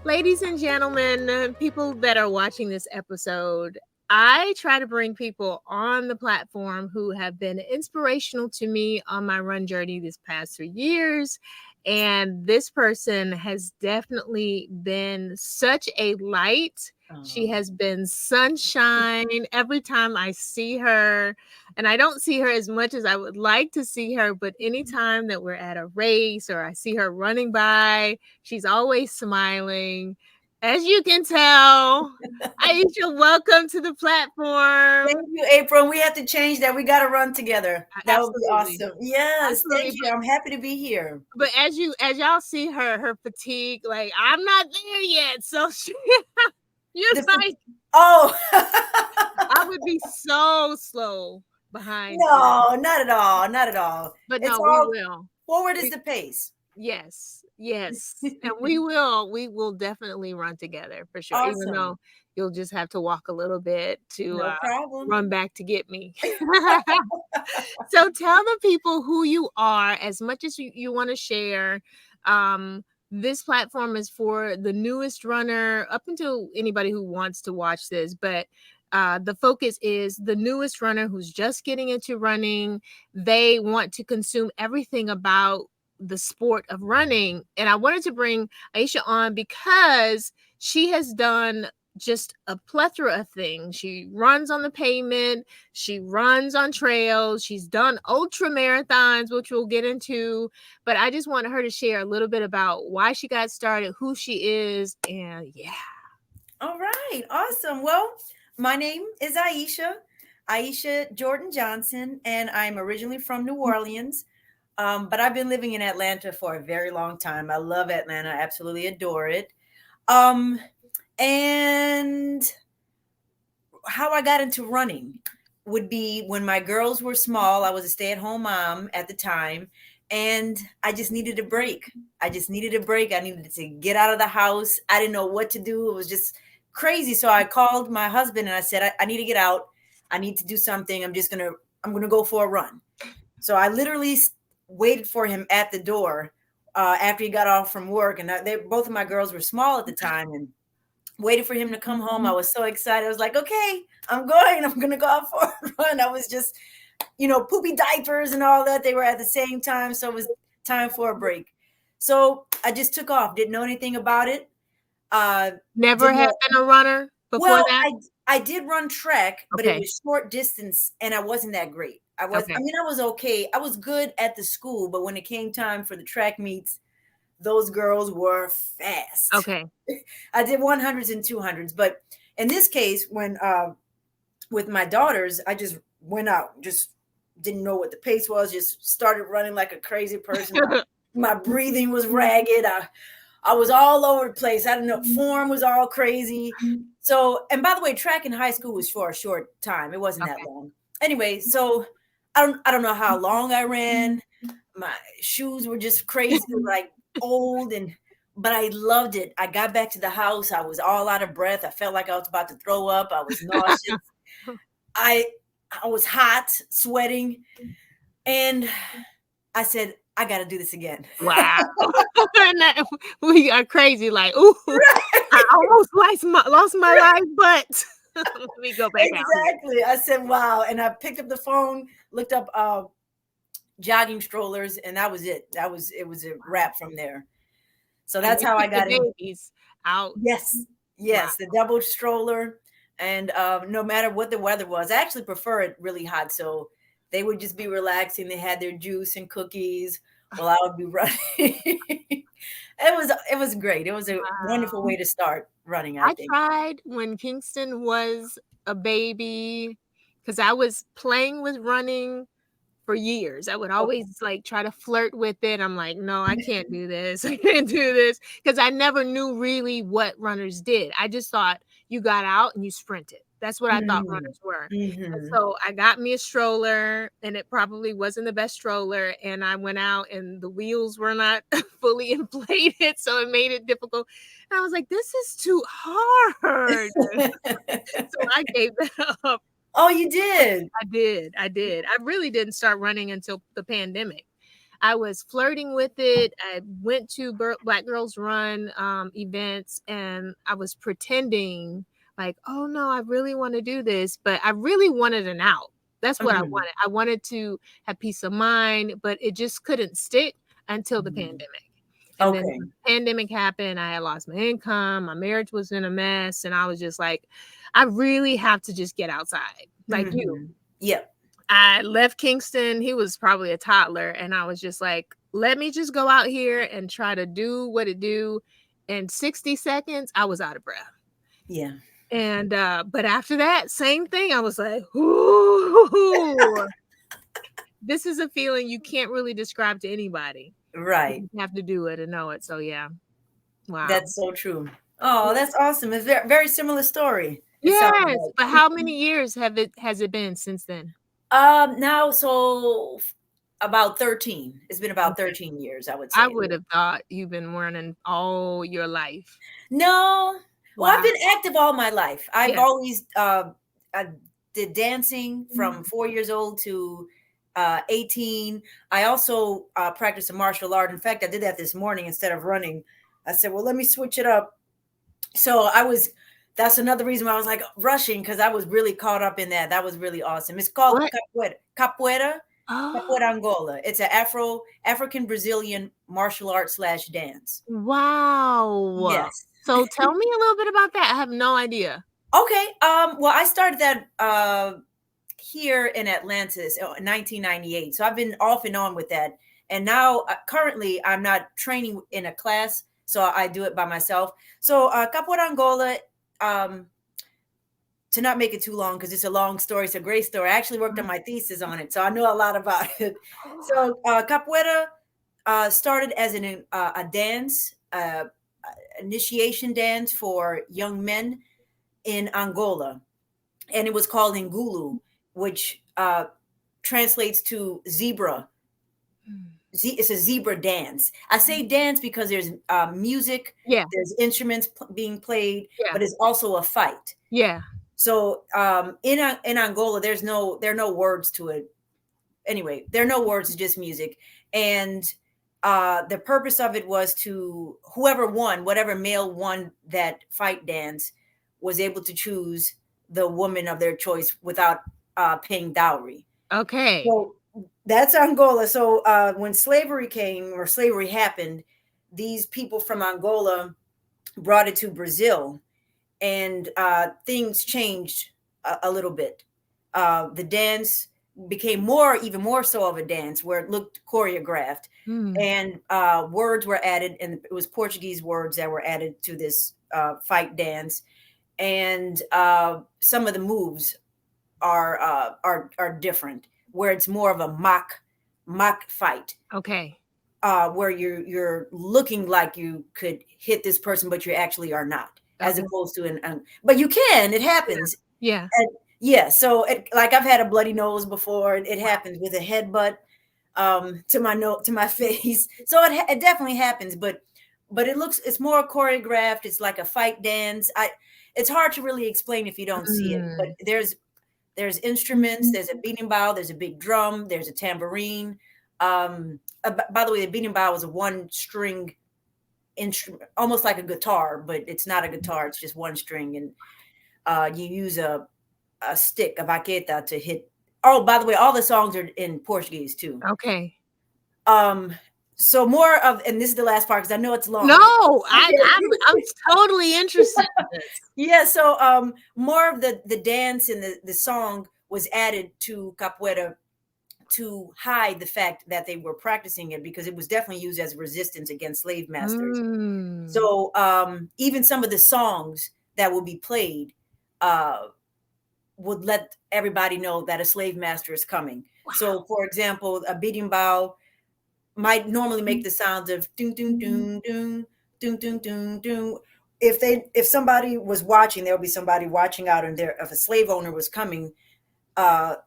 Ladies and gentlemen, people that are watching this episode, I try to bring people on the platform who have been inspirational to me on my run journey this past 3 years. And this person has definitely been such a light. She Oh, has been sunshine every time I see her. And I don't see her as much as I would like to see her, but anytime that we're at a race or I see her running by, she's always smiling. As you can tell, Aisha, welcome to the platform. thank you, April. We have to change that. We got to run together. That would be Absolutely. awesome. Yes, thank Absolutely. you. I'm happy to be here. But as y'all see her fatigue, like I'm not there yet. So you're The, like, oh, I would be so slow behind you. no, not at all. Not at all. But It's no, we all will. forward is We the pace. Yes, yes. And we will definitely run together for sure, even Awesome. though you'll just have to walk a little bit to No problem. run back to get me. So tell the people who you are as much as you want to share. This platform is for the newest runner up until anybody who wants to watch this, but the focus is the newest runner who's just getting into running. They want to consume everything about the sport of running. And I wanted to bring Aisha on because she has done just a plethora of things. She runs on the pavement, she runs on trails, she's done ultra marathons, which we'll get into. But I just wanted her to share a little bit about why she got started, who she is, and yeah. All right. Awesome. Well, my name is Aisha Jordan-Johnson, and I'm originally from New Orleans. But I've been living in Atlanta for a very long time. I love Atlanta. I absolutely adore it. Um, and how I got into running would be when my girls were small. I was a stay-at-home mom at the time, and I just needed a break. I just needed a break. I needed to get out of the house. I didn't know what to do. It was just crazy. So I called my husband and I said, I need to get out. I need to do something. I'm gonna go for a run. So I literally waited for him at the door after he got off from work, and both of my girls were small at the time, and waited for him to come home. I was so excited. I was like, okay, I'm going. I'm going to go out for a run. I was just, poopy diapers and all that. They were at the same time. So it was time for a break. So I just took off. Didn't know anything about it. Never Didn't have know. been a runner before Well, that? I did run track, but it Okay. was short distance and I wasn't that great. I Okay. mean, I was okay. I was good at the school, but when it came time for the track meets, those girls were fast. Okay. I did 100s and 200s, but in this case, when with my daughters, I just went out, just didn't know what the pace was, just started running like a crazy person. My breathing was ragged. I was all over the place. I don't know, form was all crazy. So, and by the way, track in high school was for a short time. It wasn't that Okay. long. Anyway, so I don't know how long I ran. My shoes were just crazy, like old, and but I loved it. I got back to the house. I was all out of breath. I felt like I was about to throw up. I was nauseous. I I was hot, sweating, and I said, I got to do this again. Wow. And we are crazy, like, ooh, I Right. almost lost my life, but let me go back out here. Exactly. I said, wow. And I picked up the phone, looked up jogging strollers, and that was it. It was a wrap from there. So And that's you how I took the got in. babies out. Yes. Wow. Yes. The double stroller. And no matter what the weather was, I actually prefer it really hot. So they would just be relaxing. They had their juice and cookies while I would be running. It was great. It was a wonderful Wow. way to start running, I I think. tried when Kingston was a baby because I was playing with running for years. I would Okay. always like try to flirt with it. I'm like, no, I can't do this. I can't do this because I never knew really what runners did. I just thought you got out and you sprinted. That's what I thought Mm. runners were. And Mhm. so I got me a stroller, and it probably wasn't the best stroller. And I went out, and the wheels were not fully inflated, so it made it difficult. And I was like, this is too hard. So I gave that up. Oh, you did? I did. I did. I really didn't start running until the pandemic. I was flirting with it. I went to Black Girls Run events, and I was pretending like, oh no, I really want to do this, but I really wanted an out. That's what I Mhm. wanted. I wanted to have peace of mind, but it just couldn't stick until the Mhm. pandemic. And then Okay. the pandemic happened. I had lost my income. My marriage was in a mess. And I was just like, I really have to just get outside. Like you, Mhm. Yep. I left Kingston. He was probably a toddler. And I was just like, let me just go out here and try to do what it do. In 60 seconds, I was out of breath. Yeah. And but after that, same thing. I was like, ooh, this is a feeling you can't really describe to anybody. Right. You have to do it and know it. So yeah. Wow. That's so true. Oh, that's awesome. It's very, very similar story. It sounds Yes, but like. how many years has it been since then? Now, so about 13. It's been about Okay. 13 years, I would I say. would have thought you've been running all your life. No. Well, I've Wow. been active all my life. I've Yeah. always I did dancing from 4 years old to 18. I also practiced a martial art. In fact, I did that this morning instead of running. I said, well, let me switch it up. So that's another reason why I was like rushing because I was really caught up in that. That was really awesome. It's called What? capoeira. Capoeira. Capoeira Oh, Angola. It's an African Brazilian martial art slash dance. wow. Yes. So tell me a little bit about that. I have no idea. Okay. Well, I started that here in Atlantis in 1998. So I've been off and on with that. And now, currently, I'm not training in a class, so I do it by myself. So Capoeira Angola, um, to not make it too long because it's a long story, it's a great story. I actually worked on my thesis on it, so I know a lot about it. So Capoeira started as a dance, initiation dance for young men in Angola, and it was called Ngulu, which translates to zebra. Mm. It's a zebra dance. I say dance because there's music, Yeah, there's instruments being played, yeah, but it's also a fight. yeah. So in Angola, there are no words to it. Anyway, there are no words, it's just music. And the purpose of it was to whoever won, whatever male won that fight dance, was able to choose the woman of their choice without paying dowry. Okay. So that's Angola. So when slavery came or slavery happened, these people from Angola brought it to Brazil, and things changed a little bit. The dance became even more so of a dance where it looked choreographed, Mm. and words were added, and it was Portuguese words that were added to this fight dance, and some of the moves are different, where it's more of a mock fight, Okay. where you're looking like you could hit this person, but you actually are not, as Okay. opposed to but you can. It Yeah. happens. Yeah. And yeah, so like I've had a bloody nose before. It happens with a headbutt to my face. So it definitely happens, but it's more choreographed. It's like a fight dance. I It's hard to really explain if you don't see it, but Mm. there's instruments, there's a beating bow, there's a big drum, there's a tambourine. By the way, the beating bow is a one string instrument, almost like a guitar, but it's not a guitar, it's just one string. And you use a stick, a vaqueta, to hit. Oh, by the way, all the songs are in Portuguese too. Okay. Um, so more of, and this is the last part because I know it's No, long. I'm totally interested in this. Yeah, so more of the dance and the song was added to capoeira to hide the fact that they were practicing it, because it was definitely used as resistance against slave masters. Mm. So even some of the songs that would be played uh, would let everybody know that a slave master is coming. Wow. So, for example, a beating bow might normally make the sounds of doom doom doom doom doom doom doom doom. If somebody was watching, there would be somebody watching out, and there, if a slave owner was coming,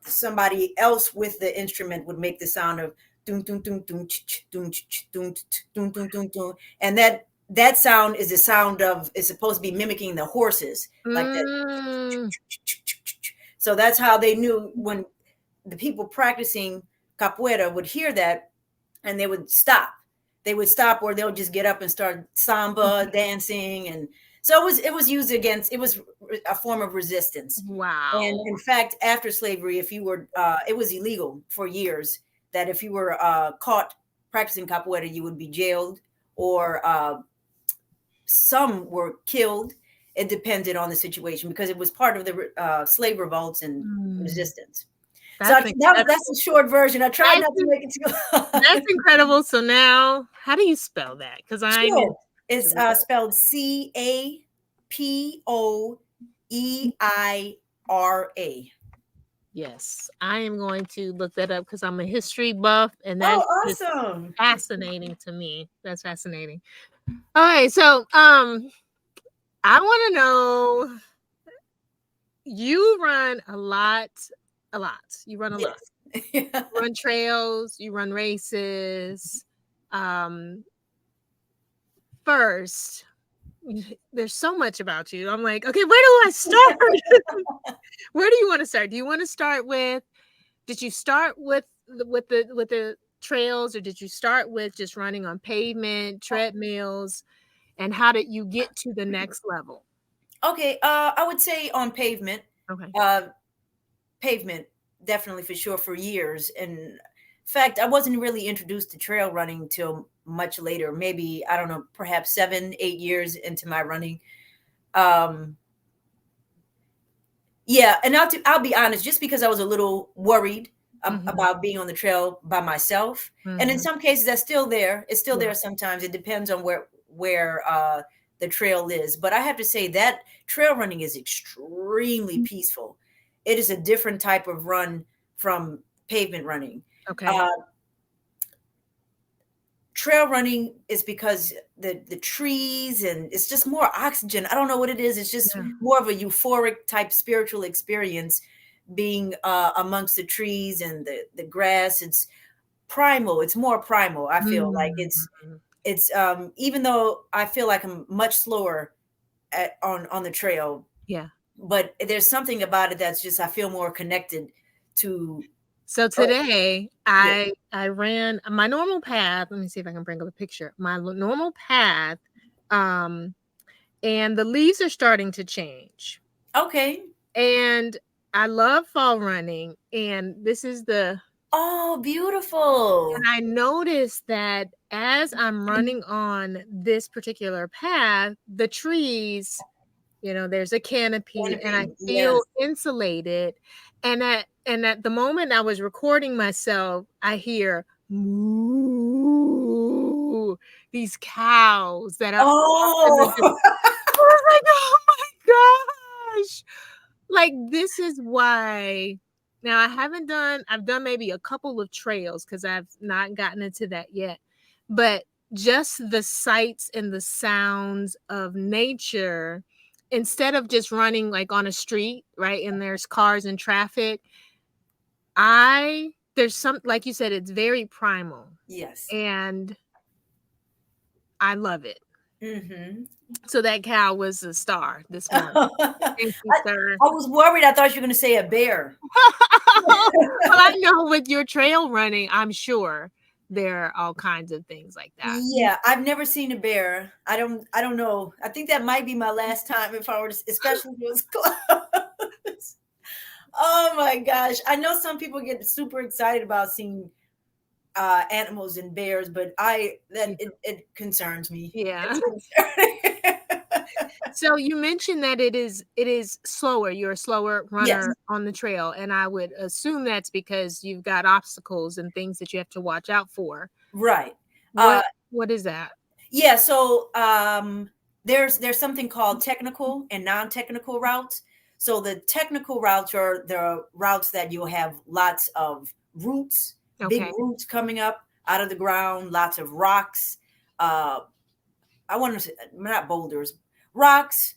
somebody else with the instrument would make the sound of doom doom doom doom doom doom doom doom doom doom, and that sound is the sound of, is supposed to be mimicking the horses, like that. Mm. So that's how they knew, when the people practicing capoeira would hear that, and they would stop. They would stop, or they'll just get up and start samba dancing, and so it was used against. It was a form of resistance. And Wow. in fact, after slavery, if you were, it was illegal for years. That if you were caught practicing capoeira, you would be jailed, or some were killed. It depended on the situation because it was part of the slave revolts and Mm, resistance. So that's that's incredible. a short version. I tried That's not to make it too long. that's incredible. So now, how do you spell that? Because I need Sure. to It's look it up. spelled Capoeira. Yes, I am going to look that up because I'm a history buff, and Oh, that's just awesome. fascinating to me. That's fascinating. All right, so I want to know, you run a lot. You run a lot. Yes. Yeah. You run trails, you run races. Um, first, there's so much about you. I'm like, okay, where do I start? Where do you want to start? Do you want to start with, did you start with the trails, or did you start with just running on pavement, treadmills, and how did you get to the next level? Okay. I would say on pavement. Okay. Uh, Pavement, definitely for sure, for years. And in fact, I wasn't really introduced to trail running till much later. Maybe, I don't know, perhaps 7, 8 years into my running. Um, Yeah, and I'll be honest, just because I was a little worried Mhm. about being on the trail by myself, and in Mhm. some cases that's still there. It's still Yeah. there sometimes. It depends on where the trail is. But I have to say that trail running is extremely peaceful. It is a different type of run from pavement running. Okay. Uh, Trail running is because the trees, and it's just more oxygen. I don't know what it is. It's just Yeah. more of a euphoric type spiritual experience being amongst the trees and the grass. It's primal. It's more primal. I feel like Mm. it's even though I feel like I'm much slower on the trail, Yeah. but there's something about it that's just, I feel more connected to. So Oh, today yeah. I ran my normal path. Let me see if I can bring up a picture. My normal path, um, and the leaves are starting to change. Okay. And I love fall running, and this is the Oh, and beautiful. I noticed that as I'm running on this particular path, the trees, there's a canopy, and I Canopy. feel Yes. insulated. And at the moment I was recording myself, I hear moo, these cows that are off in the distance. Oh. I was like, oh my gosh. Like, this is why now I've done maybe a couple of trails because I've not gotten into that yet. But just the sights and the sounds of nature, instead of just running like on a street, right? And there's cars and traffic, there's some, like you said, it's very primal, Yes. and I love it. Hmm. So that cow was a star this morning. I Thank you, sir. was worried. I thought you were going to say a bear. Well, I know with your trail running, I'm sure there are all kinds of things like that. Yeah, I've never seen a bear. I don't know. I think that might be my last time if I were to, especially if it was close. Oh my gosh. I know some people get super excited about seeing animals and bears, but it concerns me. Yeah. It's concerning. So you mentioned that it is slower. You're a slower Yes, runner on the trail, and I would assume that's because you've got obstacles and things that you have to watch out for. right. Uh, What is that? yeah, so there's something called technical and non-technical routes. So the technical routes are the routes that you'll have lots of roots, big Okay. roots coming up out of the ground, lots of rocks. Uh, I want to say not boulders, rocks,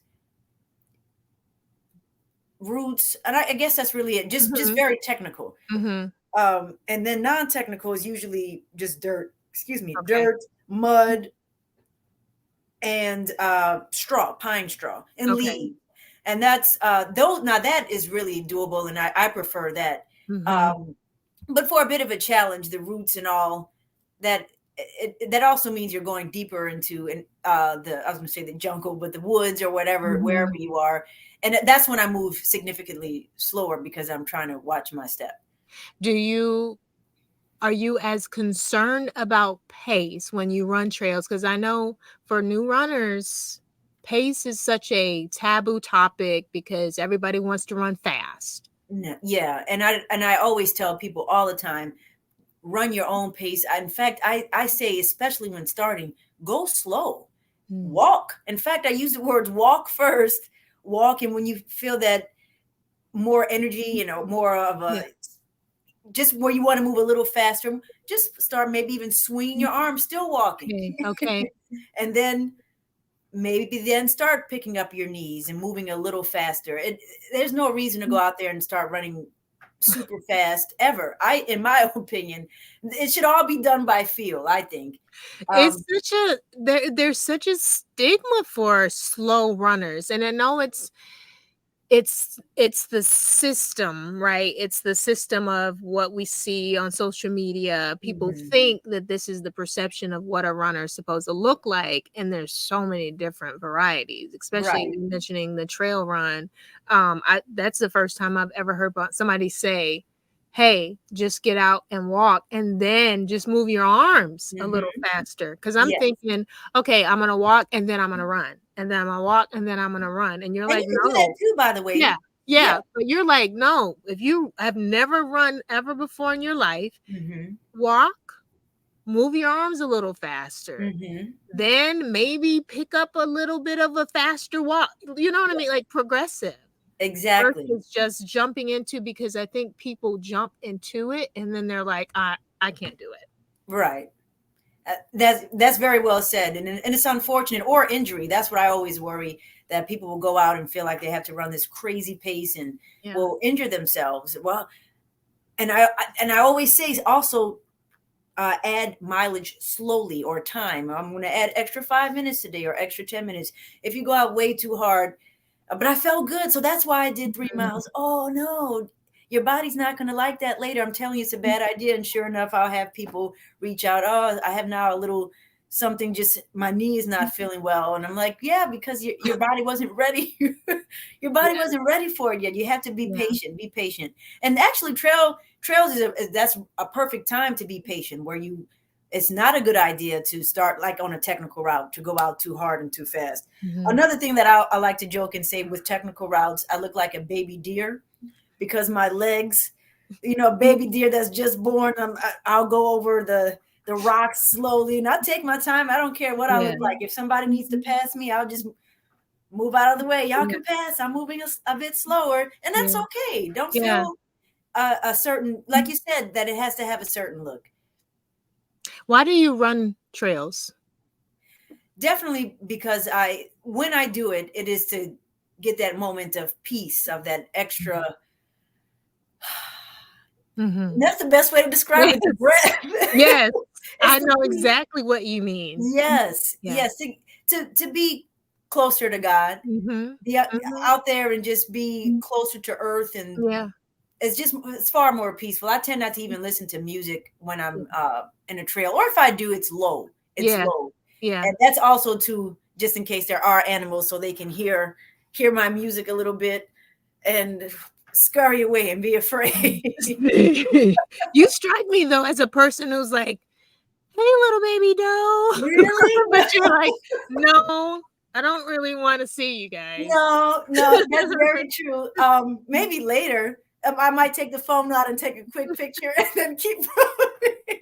roots, and I guess that's really it. Just Mhm. very technical. Mhm. And then non-technical is usually just dirt. Excuse me, Okay. dirt, mud, and straw, pine straw, and Okay. leaves. And that's those. Now that is really doable, and I prefer that. Mhm. Um, but for a bit of a challenge, the roots and all. that that also means you're going deeper into the, I was going to say the jungle, but the woods or whatever, wherever Mhm. you are. And that's when I move significantly slower because I'm trying to watch my step. Do you Are you as concerned about pace when you run trails? Because I know for new runners, pace is such a taboo topic because everybody wants to run fast. No, yeah, and I always tell people all the time, run your own pace. In fact, I say, especially when starting, go slow, Mm. walk. In fact, I use the words walk first, walk, and when you feel that more energy, more of Yeah. a, just where you want to move a little faster, just start maybe even swinging your arms, still walking, Okay. Okay. and then maybe then start picking up your knees and moving a little faster. There's no reason to go out there and start running super fast ever. In my opinion, it should all be done by feel, I think. It's Um, such a there's such a stigma for slow runners, and I know it's the system, right? It's the system of what we see on social media. People mhm. think that this is the perception of what a runner is supposed to look like, and there's so many different varieties, especially Right. you mentioning the trail run. I That's the first time I've ever heard about somebody say, hey, just get out and walk and then just move your arms a little Hmm. faster. Cause I'm Yes. thinking, okay, I'm gonna walk and then I'm gonna run. And then I'm gonna walk and then I'm gonna run. And you're And like, you can do that no, too, by the yeah, way. Yeah. yeah, but you're like, "No, if you have never run ever before in your life, Hmm. walk, move your arms a little faster, Hmm. then maybe pick up a little bit of a faster walk." You know what I mean? Like progressive Exactly. versus just jumping into because I think people jump into it and then they're like, I can't do it." Right. That's very well said, and it's unfortunate, or injury. That's what I always worry, that people will go out and feel like they have to run this crazy pace and Yeah. will injure themselves. Well, and I always say also, add mileage slowly or time. I'm going to add extra 5 minutes today or extra 10 minutes. If you go out way too hard, but I felt good, so that's why I did 3 miles. Oh no, your body's not going to like that later. I'm telling you, it's a bad idea. And sure enough, I'll have people reach out. Oh, I have now a little something. Just my knee is not feeling well, and I'm like, yeah, because your body wasn't ready. Your Yeah, body wasn't ready for it yet. You have to be yeah. patient. Be patient. And actually, trails that's a perfect time to be patient. Where you, it's not a good idea to start like on a technical route to go out too hard and too fast. Mhm. Another thing that I like to joke and say, with technical routes, I look like a baby deer because my legs, baby deer that's just born. I'll go over the rocks slowly, and I take my time. I don't care what I Yeah. look like. If somebody needs to pass me, I'll just move out of the way. Y'all Yeah. can pass. I'm moving a bit slower, and that's Yeah. okay. Don't Yeah. feel a certain, like you said, that it has to have a certain look. Why do you run trails? Definitely, because when I do it, it is to get that moment of peace, of that extra. Mhm. That's the best way to describe Yes. it. The breath. Yes. It's I the know peace. exactly what you mean. Yes, Yeah. yes. To be closer to God, Mhm. be Mhm. out there and just be closer to earth, and Yeah. it's far more peaceful. I tend not to even listen to music when Yeah. I'm in a trail, or if I do, it's low. It's Yeah. low, Yeah. and that's also to, just in case there are animals, so they can hear my music a little bit and scurry away and be afraid. You strike me though as a person who's like, "Hey, little baby doe," Really? but you're like, "No, I don't really want to see you guys." No, no, that's very true. Maybe later, I might take the phone out and take a quick picture and then keep moving.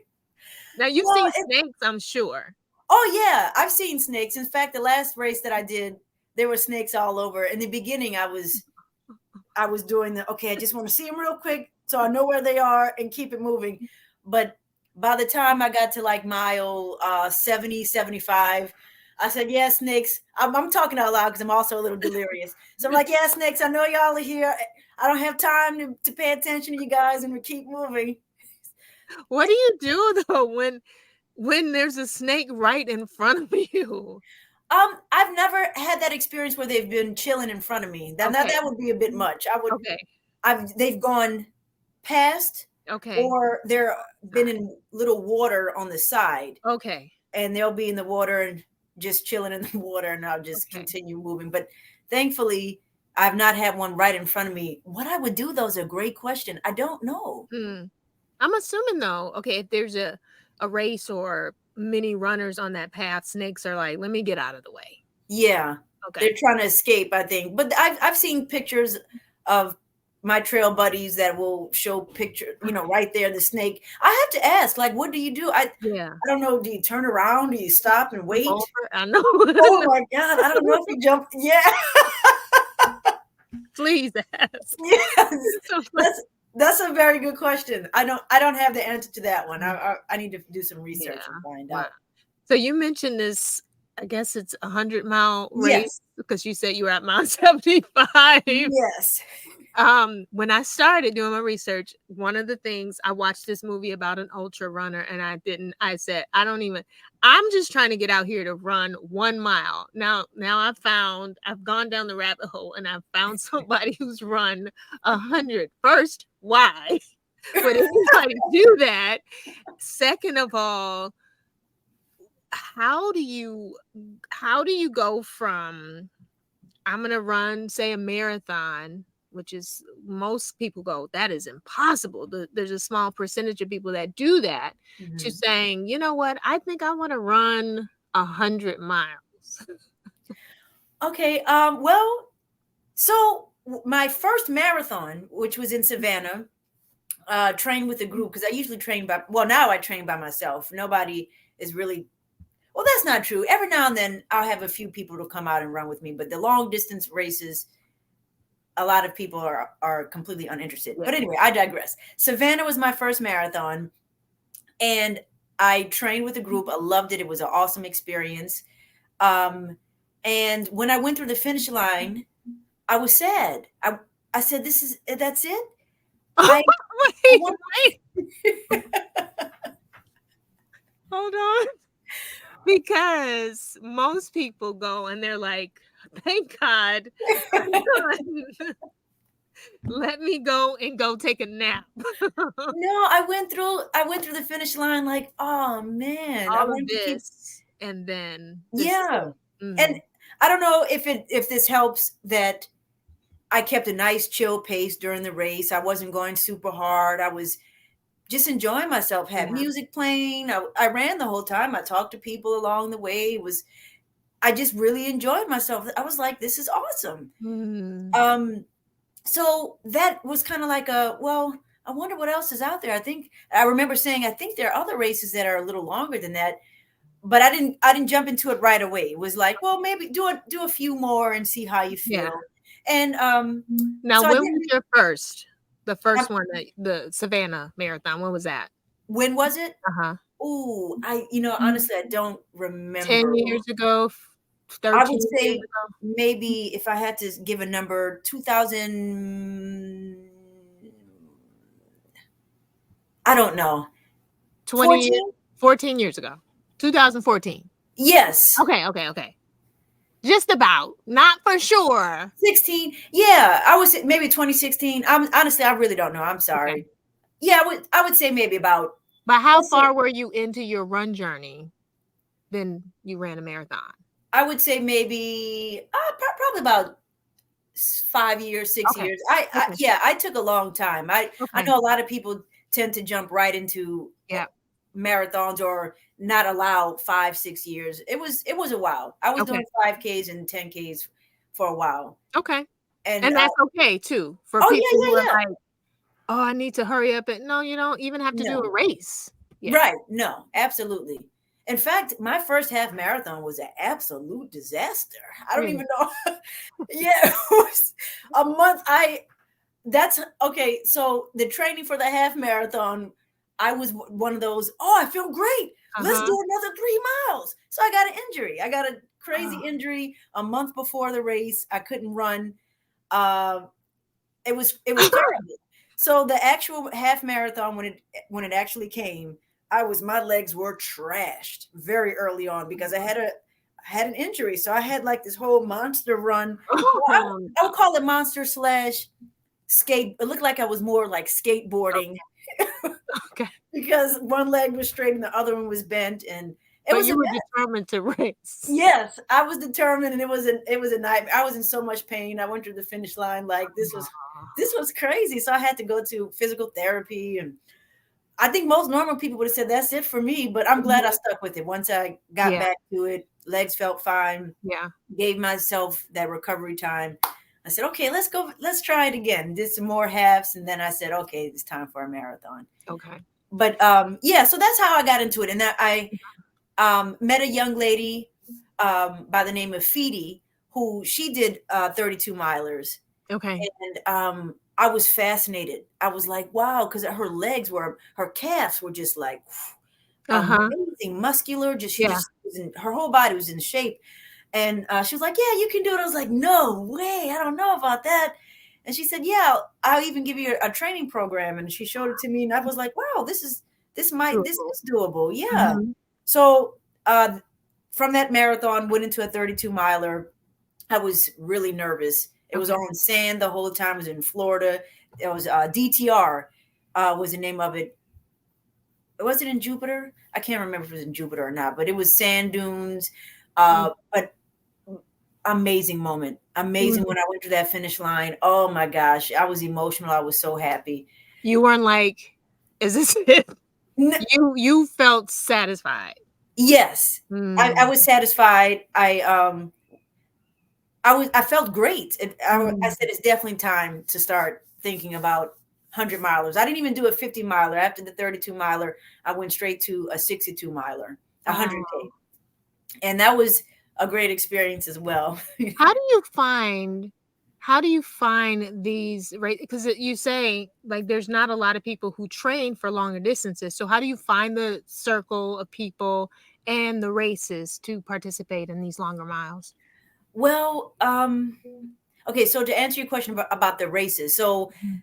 Now you've Well, seen snakes, I'm sure. oh yeah, I've seen snakes. In fact, the last race that I did, there were snakes all over. In the beginning, I was doing the, okay, I just want to see them real quick so I know where they are and keep it moving. But by the time I got to like mile 70, 75, I said, yeah, snakes. I'm talking out loud because I'm also a little delirious. So I'm like, yeah, snakes, I know y'all are here. I don't have time to pay attention to you guys, and we keep moving. What do you do though when there's a snake right in front of you? I've never had that experience where they've been chilling in front of me. That Okay. would be a bit much. Okay. They've gone past. Okay. or they're been Side. in little water on the side, Okay. and they'll be in the water and just chilling in the water, and I'll just Okay. continue moving. But thankfully, I've not had one right in front of me. What I would do though is a great question. I don't know. Hmm. I'm assuming though, okay, if there's a race or many runners on that path, snakes are like, let me get out of the way. Yeah, they're Okay. trying to escape, I think. But I've seen pictures of my trail buddies that will show picture, right there, the snake. I have to ask, like, what do you do? Yeah. I don't know. Do you turn around? Do you stop and Jump wait? over. I know. Oh my God, I don't know if you jump. Yeah. Please ask. Yes. So, That's a very good question. I don't have the answer to that one. I need to do some yeah. research and find Wow. out. So you mentioned this, I guess it's 100-mile race Yes. because you said you were at mile 75. Yes. When I started doing my research, one of the things I watched this movie about an ultra runner, and I said, I'm just trying to get out here to run 1 mile. Now I've gone down the rabbit hole and I've found somebody who's run 100. First, why would anybody do that? Second of all, how do you go from I'm gonna run, say, a marathon, which is most people go, that is impossible. There's a small percentage of people that do that, to Mhm. saying, you know what, I think I want to run 100 miles. Okay. Well, so my first marathon, which was in Savannah, trained with a group because I usually train by. Well, now I train by myself. Nobody is really. Well, that's not true. Every now and then I'll have a few people to come out and run with me, but the long distance races, a lot of people are completely uninterested. Yeah. But anyway, I digress. Savannah was my first marathon, and I trained with a group. I loved it. It was an awesome experience. Um, and when I went through the finish line, I was sad. I said, that's it. I I Wait, want wait, hold on. Because most people go and they're like, thank God I'm done. Let me go and go take a nap. No, I went through the finish line like, oh man, I All of wanted to keep. this, and then this is Yeah. it. Mhm. And I don't know if this helps that I kept a nice chill pace during the race. I wasn't going super hard. I was just enjoying myself, had Yeah. music playing. I ran the whole time. I talked to people along the way. I just really enjoyed myself. I was like, this is awesome. Mm. Um, so that was kind of like well, I wonder what else is out there. I remember saying, I think there are other races that are a little longer than that, but I didn't jump into it right away. It was like, well, maybe do a few more and see how you Yeah. feel. And Now, so I when did. was your first? The I, first one, the Savannah Marathon. When was that? when was it? Uh-huh. Oh, honestly, I don't 10 remember. years ago, I would 13 years say ago, maybe if I had to give a number, 2000. I don't know. 20 years, 14? 14 years ago. 2014. Yes. Okay. Just about. Not for sure. 16. Yeah, I would say maybe 2016. Honestly, I really don't know. I'm Okay. sorry. Yeah, I would say maybe about. But how Let's say far were you into your run journey? Then you ran a marathon. I would say maybe probably about 5 years, six Okay. years. I Okay. yeah, I took a long time. I Okay. know a lot of people tend to jump right into Yeah. marathons or not allow 5, 6 years. It was a while. I was Okay. doing 5Ks and 10Ks for a while, Okay. and And that's okay too for oh people who yeah, are yeah, yeah. like, oh, I need to hurry up. And no, you don't even have to do a No, race. Yeah. right? No, absolutely. In fact, my first half marathon was an absolute disaster. I don't Really. even know. Yeah, it was a month. That's okay. So the training for the half marathon, I was one of those. Oh, I feel great. Let's Uh-huh. do another 3 miles. So I got an injury. I got a crazy Oh. injury a month before the race. I couldn't run. Uh, it was terrible. So the actual half marathon, when it actually came, my legs were trashed very early on because I had an injury. So I had like this whole monster run. Well, I, Oh, I would call it monster slash skate. It looked like I was more like skateboarding. Okay. because one leg was straight and the other one was bent, and it But was a you were mess. determined to race. Yes, I was determined, and it was a nightmare. I was in so much pain. I went through the finish line like this was crazy. So I had to go to physical therapy, and I think most normal people would have said that's it for me. But I'm glad I Mhm. stuck with it. Once I got Yeah, back to it, legs felt fine. yeah, Gave myself that recovery time. I said, okay, let's go. Let's try it again. Did some more halves, and then I said, okay, it's time for a marathon. okay, But yeah, so that's how I got into it, and that I met a young lady by the name of Feedy, who she did 32 milers, okay. and I was fascinated. I was like, wow, because her calves were just like Uh-huh. amazing, muscular. Just she Yeah, just was her whole body was in shape, and she was like, yeah, you can do it. I was like, no way, I don't know about that. And she said, yeah, I'll even give you a training program. And she showed it to me, and I was like, wow, this doable. is doable. Yeah. Mhm. So uh, from that marathon, went into a 32 miler. I was really nervous. It was Okay. on sand the whole time. It was in Florida. It was DTR was the name of it. Was it in Jupiter? I can't remember if it was in Jupiter or not, but it was sand dunes. Mm, But amazing moment. Amazing mhm. when I went to that finish line. Oh my gosh, I was emotional. I was so happy. You weren't like, "Is this it?" N- You felt satisfied. yes, I Mm, was satisfied. I felt great. I mm. said it's definitely time to start thinking about 100 milers. I didn't even do a 50 miler. After the 32 miler, I went straight to a 62 miler, Oh. 100K. And that was a great experience as well. How do you find how do you find these right because you say like there's not a lot of people who train for longer distances. So how do you find the circle of people and the races to participate in these longer miles? Well, okay, so to answer your question about the races, so Mhm.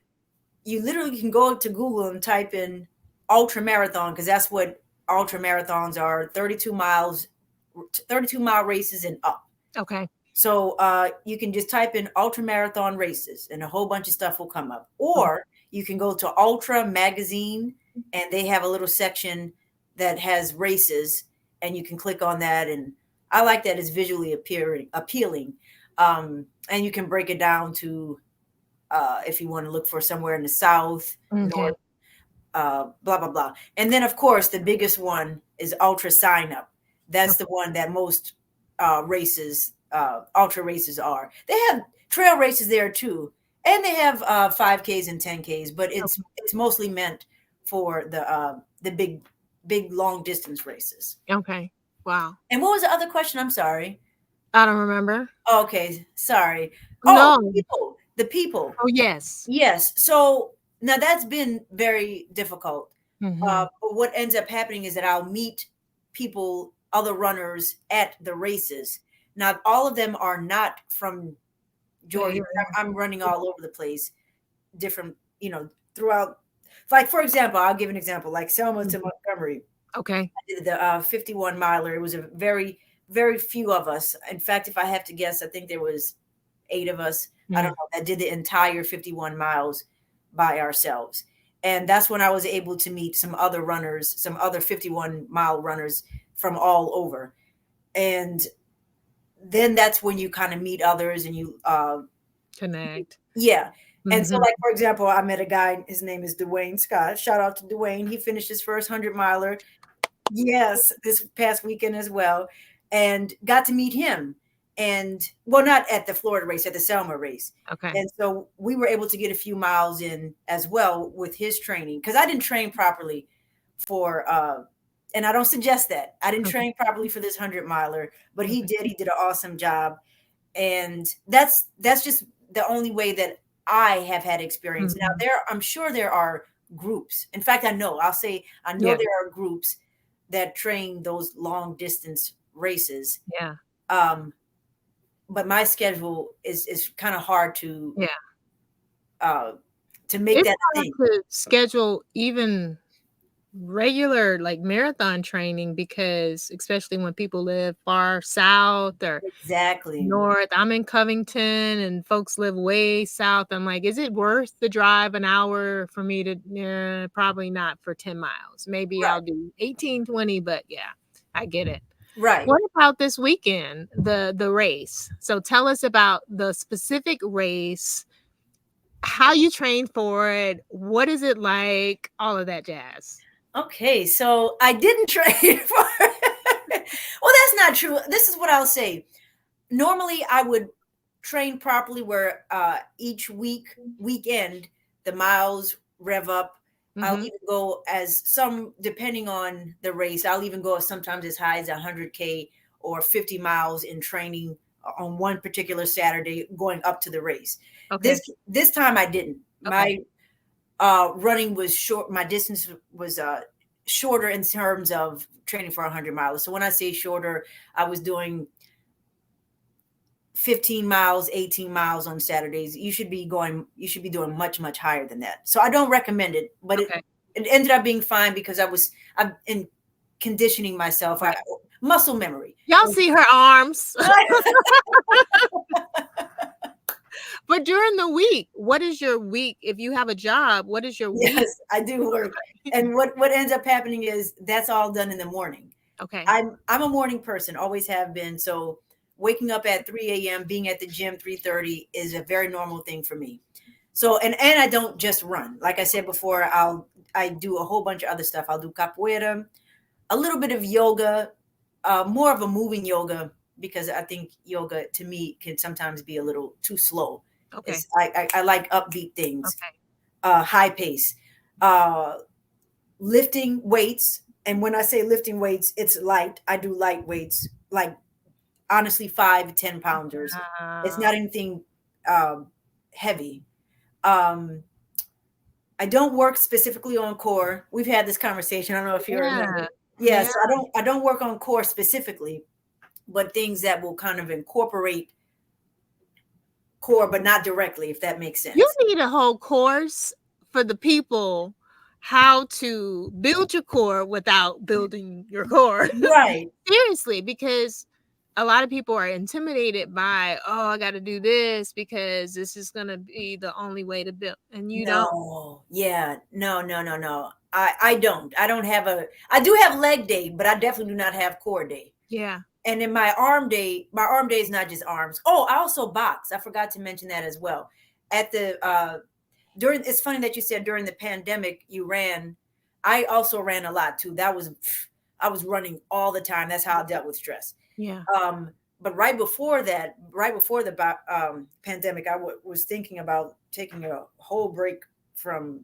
you literally can go to Google and type in ultra marathon because that's what ultra marathons are 32 miles, 32-mile races and up. Okay. So you can just type in ultra marathon races and a whole bunch of stuff will come up. Okay. Or you can go to Ultra Magazine and they have a little section that has races and you can click on that. And I like that it's visually appealing. And you can break it down to if you want to look for somewhere in the south, Okay. north, blah blah blah. And then of course the biggest one is ultra sign up. That's the Okay. one that most races, ultra races are. They have trail races there too, and they have 5Ks and 10Ks, but it's mostly meant for the big long distance races. Okay. Wow. And what was the other question? I'm sorry. I don't remember. Okay, sorry. Oh, No. the people. Oh yes. Yes. So now that's been very difficult. Hmm. But what ends up happening is that I'll meet people, other runners at the races. Now, all of them are not from The Georgia. area. I'm running all over the place, different, throughout. Like, for example, I'll give an example, like Selma to Mhm. Montgomery. Okay. I did the 51 miler. It was a very, very few of us. In fact, if I have to guess, I think there was 8 of us. I don't Mm. know, that did the entire 51 miles by ourselves. And that's when I was able to meet some other runners, some other 51-mile runners from all over. And then that's when you kind of meet others and you Connect. yeah. And so Hmm. like for example, I met a guy, his name is Dwayne Scott. Shout out to Dwayne. He finished his first 100 miler. Yes, this past weekend as well, and got to meet him. And well, not at the Florida race, at the Selma race. Okay. And so we were able to get a few miles in as well with his training because I didn't train properly for and I don't suggest that. I didn't Okay. train properly for this 100 miler, but he Okay. did. He did an awesome job. And that's just the only way that I have had experience. Now Mhm. I'm sure there are groups. In fact, I know Yeah. there are groups that train those long distance races. Yeah. Um, but my schedule is kind of hard Yeah. uh, to make It's that a hard thing. to schedule even regular like marathon training because especially when people live far south or Exactly. north. I'm in Covington and folks live way south. I'm like, is it worth the drive an hour for me to probably not for 10 miles. Maybe Right. I'll do 18, 20, but yeah, I get it. Right. What about this weekend, the race? So tell us about the specific race, how you train for it, what is it like, all of that jazz. Okay, so I didn't train for well, that's not true. This is what I'll say. Normally, I would train properly where each weekend the miles rev up. I'll Mhm. even go as some depending on the race. I'll even go sometimes as high as 100K or 50 miles in training on one particular Saturday going up to the race. Okay. This time I didn't. Okay. My running was short. My distance was shorter in terms of training for 100 miles. So when I say shorter, I was doing 15 miles, 18 miles on Saturdays. You should be doing much, much higher than that. So I don't recommend it, but Okay. it ended up being fine because I'm in conditioning myself. Right. Muscle memory. Y'all see her arms. But during the week, what is your week? If you have a job, what is your week? Yes, I do work. And what ends up happening is that's all done in the morning. Okay. I'm a morning person, always have been. So waking up at 3 a.m., being at the gym 3:30 is a very normal thing for me. So and I don't just run. Like I said before, I do a whole bunch of other stuff. I'll do capoeira, a little bit of yoga, more of a moving yoga because I think yoga to me can sometimes be a little too slow. Okay. I like upbeat things, Okay. high pace. Uh, Lifting weights, and when I say lifting weights, it's light. I do light weights, like honestly 5 10 pounders. It's Wow. not anything um heavy. I don't work specifically on core. We've had this conversation, I don't know if you remember. Yeah. Yeah, Yeah. so I don't work on core specifically, but things that will kind of incorporate core but not directly, if that makes You sense. need a whole course for the people how to build your core without building your core. Right. Seriously, because a lot of people are intimidated by, oh, I got to do this because this is going to be the only way to build. And you don't. No, yeah, no, no, no, no. I don't. I don't have a. I do have leg day, but I definitely do not have core day. Yeah. And in my arm day is not just arms. Oh, I also box. I forgot to mention that as well. At the during It's funny that you said during the pandemic you ran. I also ran a lot too. I was running all the time. That's how I dealt with stress. Yeah. Um, but right before that, right before the pandemic, was thinking about taking a whole break from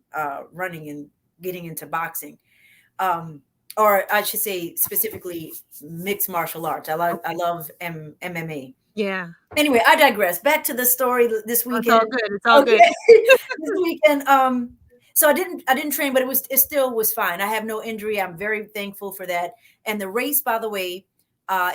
running and getting into boxing, or I should say specifically mixed martial arts. I Okay. love MMA. Yeah. Anyway, I digress. Back to the story this Oh, it's all weekend. good. It's all Okay, good. this weekend. So I didn't train, but it still was fine. I have no injury. I'm very thankful for that. And the race, by the way,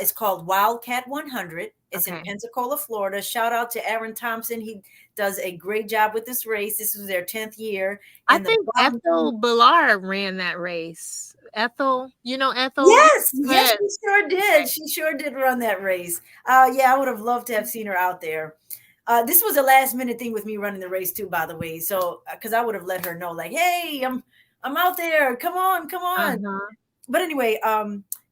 is called Wildcat 100. It's in Okay. Pensacola, Florida. Shout out to Aaron Thompson. He does a great job with this race. This was their 10th year, I and the think volunteers. Ethel Ballard ran that race. Ethel, you know Ethel? Yes, yes, Yes. she sure did. Okay. She sure did run that race. Yeah, I would have loved to have seen her out there. This was a last minute thing with me running the race too, by the way. So, because I would have let her know, like, hey, I'm out there. Come on, come on. Uh-huh. But anyway,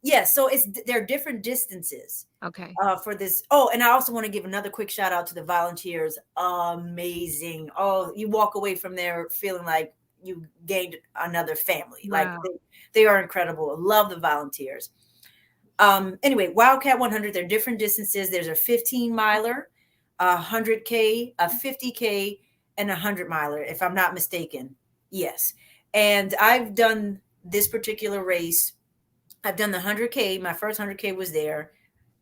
yeah. So they're different distances Okay. for this. Oh, and I also want to give another quick shout out to the volunteers. Amazing. Oh, you walk away from there feeling like you gained another family. Like Wow. they are incredible. Love the volunteers. Anyway, Wildcat 100, they're different distances. There's a 15 miler, a 100K, a 50K, and a 100 miler, if I'm not mistaken. Yes. And I've done this particular race. I've done the 100K. My first 100K was there.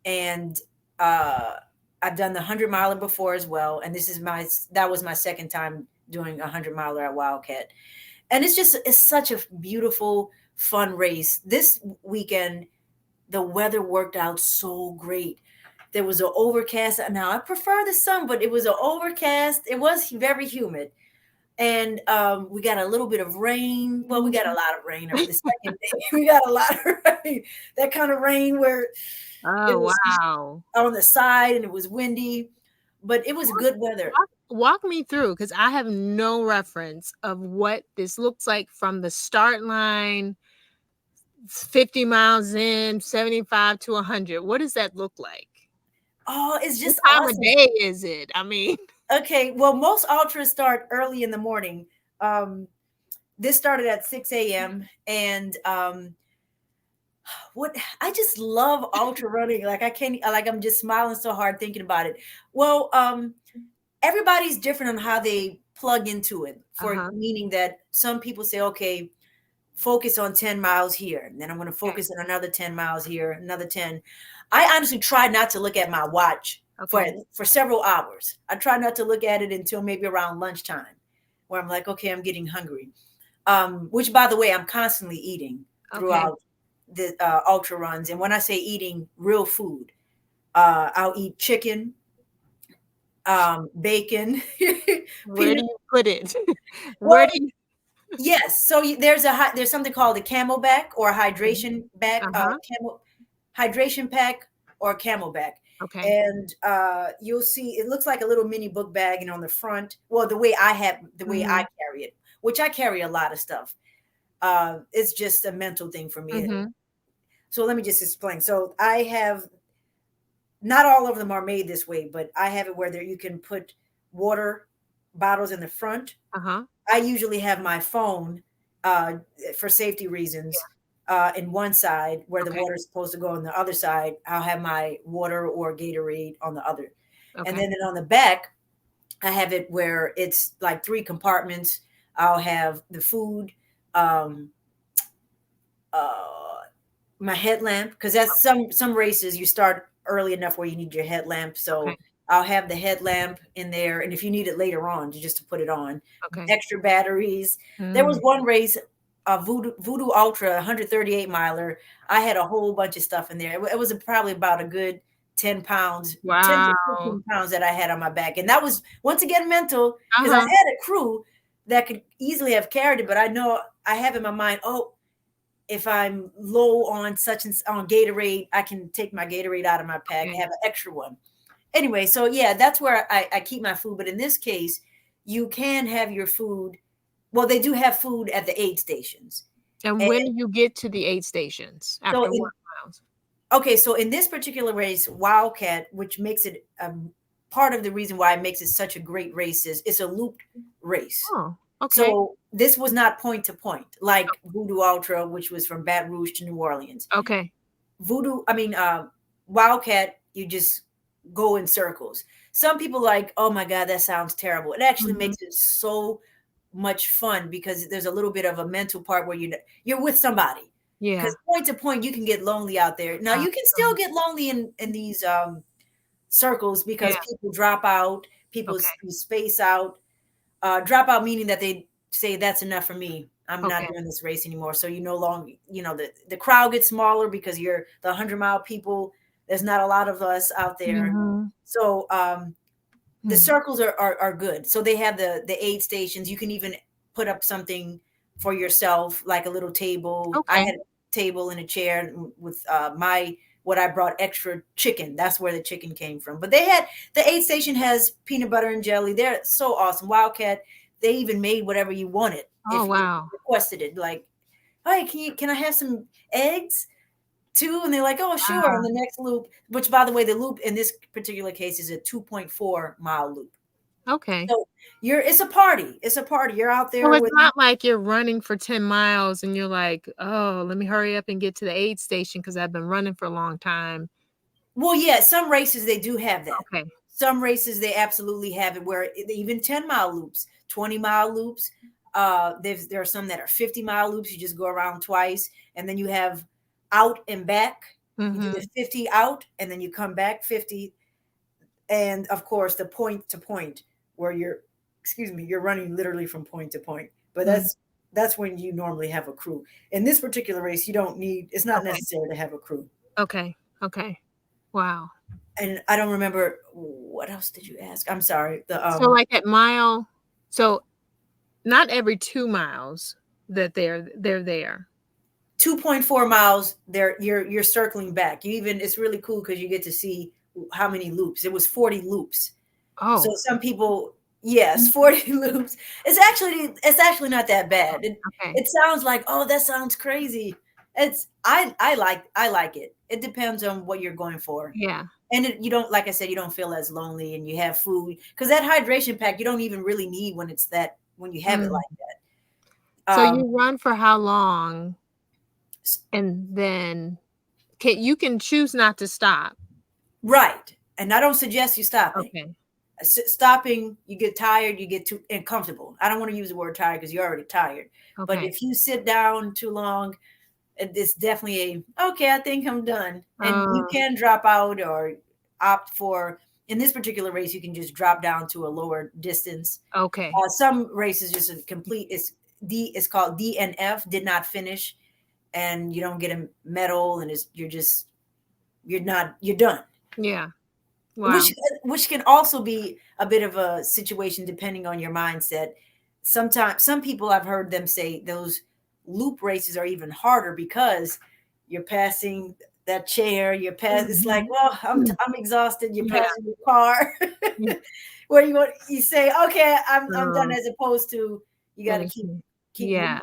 And uh, I've done the 100 miler before as well. And that was my second time doing a 100 miler at Wildcat. And it's such a beautiful, fun race. This weekend, the weather worked out so great. There was an overcast. Now I prefer the sun, but it was an overcast. It was very humid, and we got a little bit of rain. Well, we got a Mhm. lot of rain the second day. We got a lot of rain. That kind of rain where it Oh, was wow. on the side and it was windy, but it was Walk good weather. walk me through, because I have no reference of what this looks like from the start line, 50 miles in, 75 to 100. What does that look like? Oh, it's What just time of awesome. day is it? I mean, Okay, well, most ultras start early in the morning. Um, this started at 6 a.m. and what I just love ultra running. Like I can't like I'm just smiling so hard thinking about it. Well, everybody's different on how they plug into it. For uh-huh. meaning that some people say, okay, focus on 10 miles here, and then I'm going to Okay. focus on another 10 miles here, another 10. I honestly try not to look at my watch for Okay. for several hours. I try not to look at it until maybe around lunchtime, where I'm like, okay, I'm getting hungry. Which, by the way, I'm constantly eating Okay. throughout the ultra runs. And when I say eating, real food, I'll eat chicken, bacon, Where do peanut. you put it? Where Well, do you yes. So there's something called a Camelback or a Okay. hydration back, Uh-huh. camel hydration pack or Camelback, Okay. and you'll see it looks like a little mini book bag, and on the front, well, the way I Mhm. carry it, which I carry a lot of stuff. It's just a mental thing for me. Mhm. So let me just explain. So I have not all of them are made this way, but I have it where there you can put water bottles in the front. Uh-huh. I usually have my phone uh, for safety reasons Yeah. in one side where the Okay. water is supposed to go on the other side. I'll have my water or Gatorade on the other. And Okay. then on the back, I have it where it's like three compartments. I'll have the food, um, uh, my headlamp, because that's some races you start early enough where you need your headlamp. Okay. So I'll have the headlamp in there, and if you need it later on, just to put it on, Okay. extra batteries. There was Mm. one race, Voodoo Ultra 138 miler. I had a whole bunch of stuff in there. It was probably about a good 10 pounds, 10 to Wow. 15 pounds that I had on my back. And that was once again mental because I Uh-huh. had a crew that could easily have carried it, but I know I have in my mind, oh, if I'm low on such and on Gatorade, I can take my Gatorade out of my pack, Okay. have an extra one. Anyway, so yeah, that's where I keep my food. But in this case, you can have your food. Well, they do have food at the aid stations. And And when do you get to the aid stations? so After what miles? okay, so in this particular race, Wildcat, which makes it part of the reason why it makes it such a great race is it's a looped race. Oh, okay. So this was not point to point like Voodoo Ultra, which was from Baton Rouge to New Orleans. Okay. Wildcat, you just go in circles. Some people like, oh my God, that sounds terrible. It actually Mhm. makes it so much fun because there's a little bit of a mental part where you're with somebody. Because Yeah. point to point, you can get lonely out there. Now you can still Um, get lonely in these circles because yeah. people drop out, people Okay. space out. Drop out meaning that they say that's enough for me. I'm not Okay. doing this race anymore. So you no longer, the crowd gets smaller because you're the 100-mile people. There's not a lot of us out there. Mhm. So the Hmm. circles are good. So they have the aid stations. You can even put up something for yourself, like a little table. I Okay. had a table and a chair with my what I brought extra chicken. That's where the chicken came from. But the aid station has peanut butter and jelly. They're so awesome. Wildcat, they even made whatever you wanted Oh, if you wow. requested it. Like, hey, can I have some eggs? Too, and they're like, oh, sure. On Wow. the next loop, which by the way, the loop in this particular case is a 2.4-mile loop. Okay. So it's a party. It's a party. You're out So there it's with, not like you're running for 10 miles and you're like, "Oh, let me hurry up and get to the aid station because 'cause I've been running for a long time." well, yeah, some races they do have that. Okay. Some races they absolutely have it where even 10-mile loops, 20-mile loops. There are some that are 50-mile loops. You just go around twice, and then you have out and back. You do the Mhm. 50 out, and then you come back 50, and of course the point to point where you're running literally from point to point, but Mm. that's when you normally have a crew. In this particular race you don't need, it's not Okay. necessary to have a crew. Okay. Okay. Wow. And I don't remember what else did you ask. I'm sorry. The So, like, at mile so Not every 2 miles that they're there. 2.4 miles there, you're circling back. You even, it's really cool because you get to see how many loops. It was 40 loops. So Oh, some people, yes, 40 loops. It's actually not that bad. okay. It sounds like, oh, that sounds crazy. I like it. It depends on what you're going for. Yeah. And you don't, like I said, you don't feel as lonely, and you have food, because that hydration pack you don't even really need when you have it Mm. like that. So you run for how long, and then you can choose not to stop. Right. And I don't suggest you stopping. Okay. Stopping, you get tired, you get too uncomfortable. I don't want to use the word tired because you're already tired. But Okay. if you sit down too long, it's definitely a, okay, I think I'm done. And you Uh, can drop out or opt for, in this particular race, you can just drop down to a lower distance. okay. Some races just a complete, it's called DNF, did not finish, and you don't get a medal, and you're done. Yeah. Wow. Which can also be a bit of a situation depending on your mindset. Sometimes some people, I've heard them say, those loop races are even harder because you're passing that chair, it's like, Mhm. well, I'm exhausted, you're Yeah. passing your car. Yeah. Where you say, okay, I'm done, Oh, as opposed to you got to finishing. keep moving. Yeah.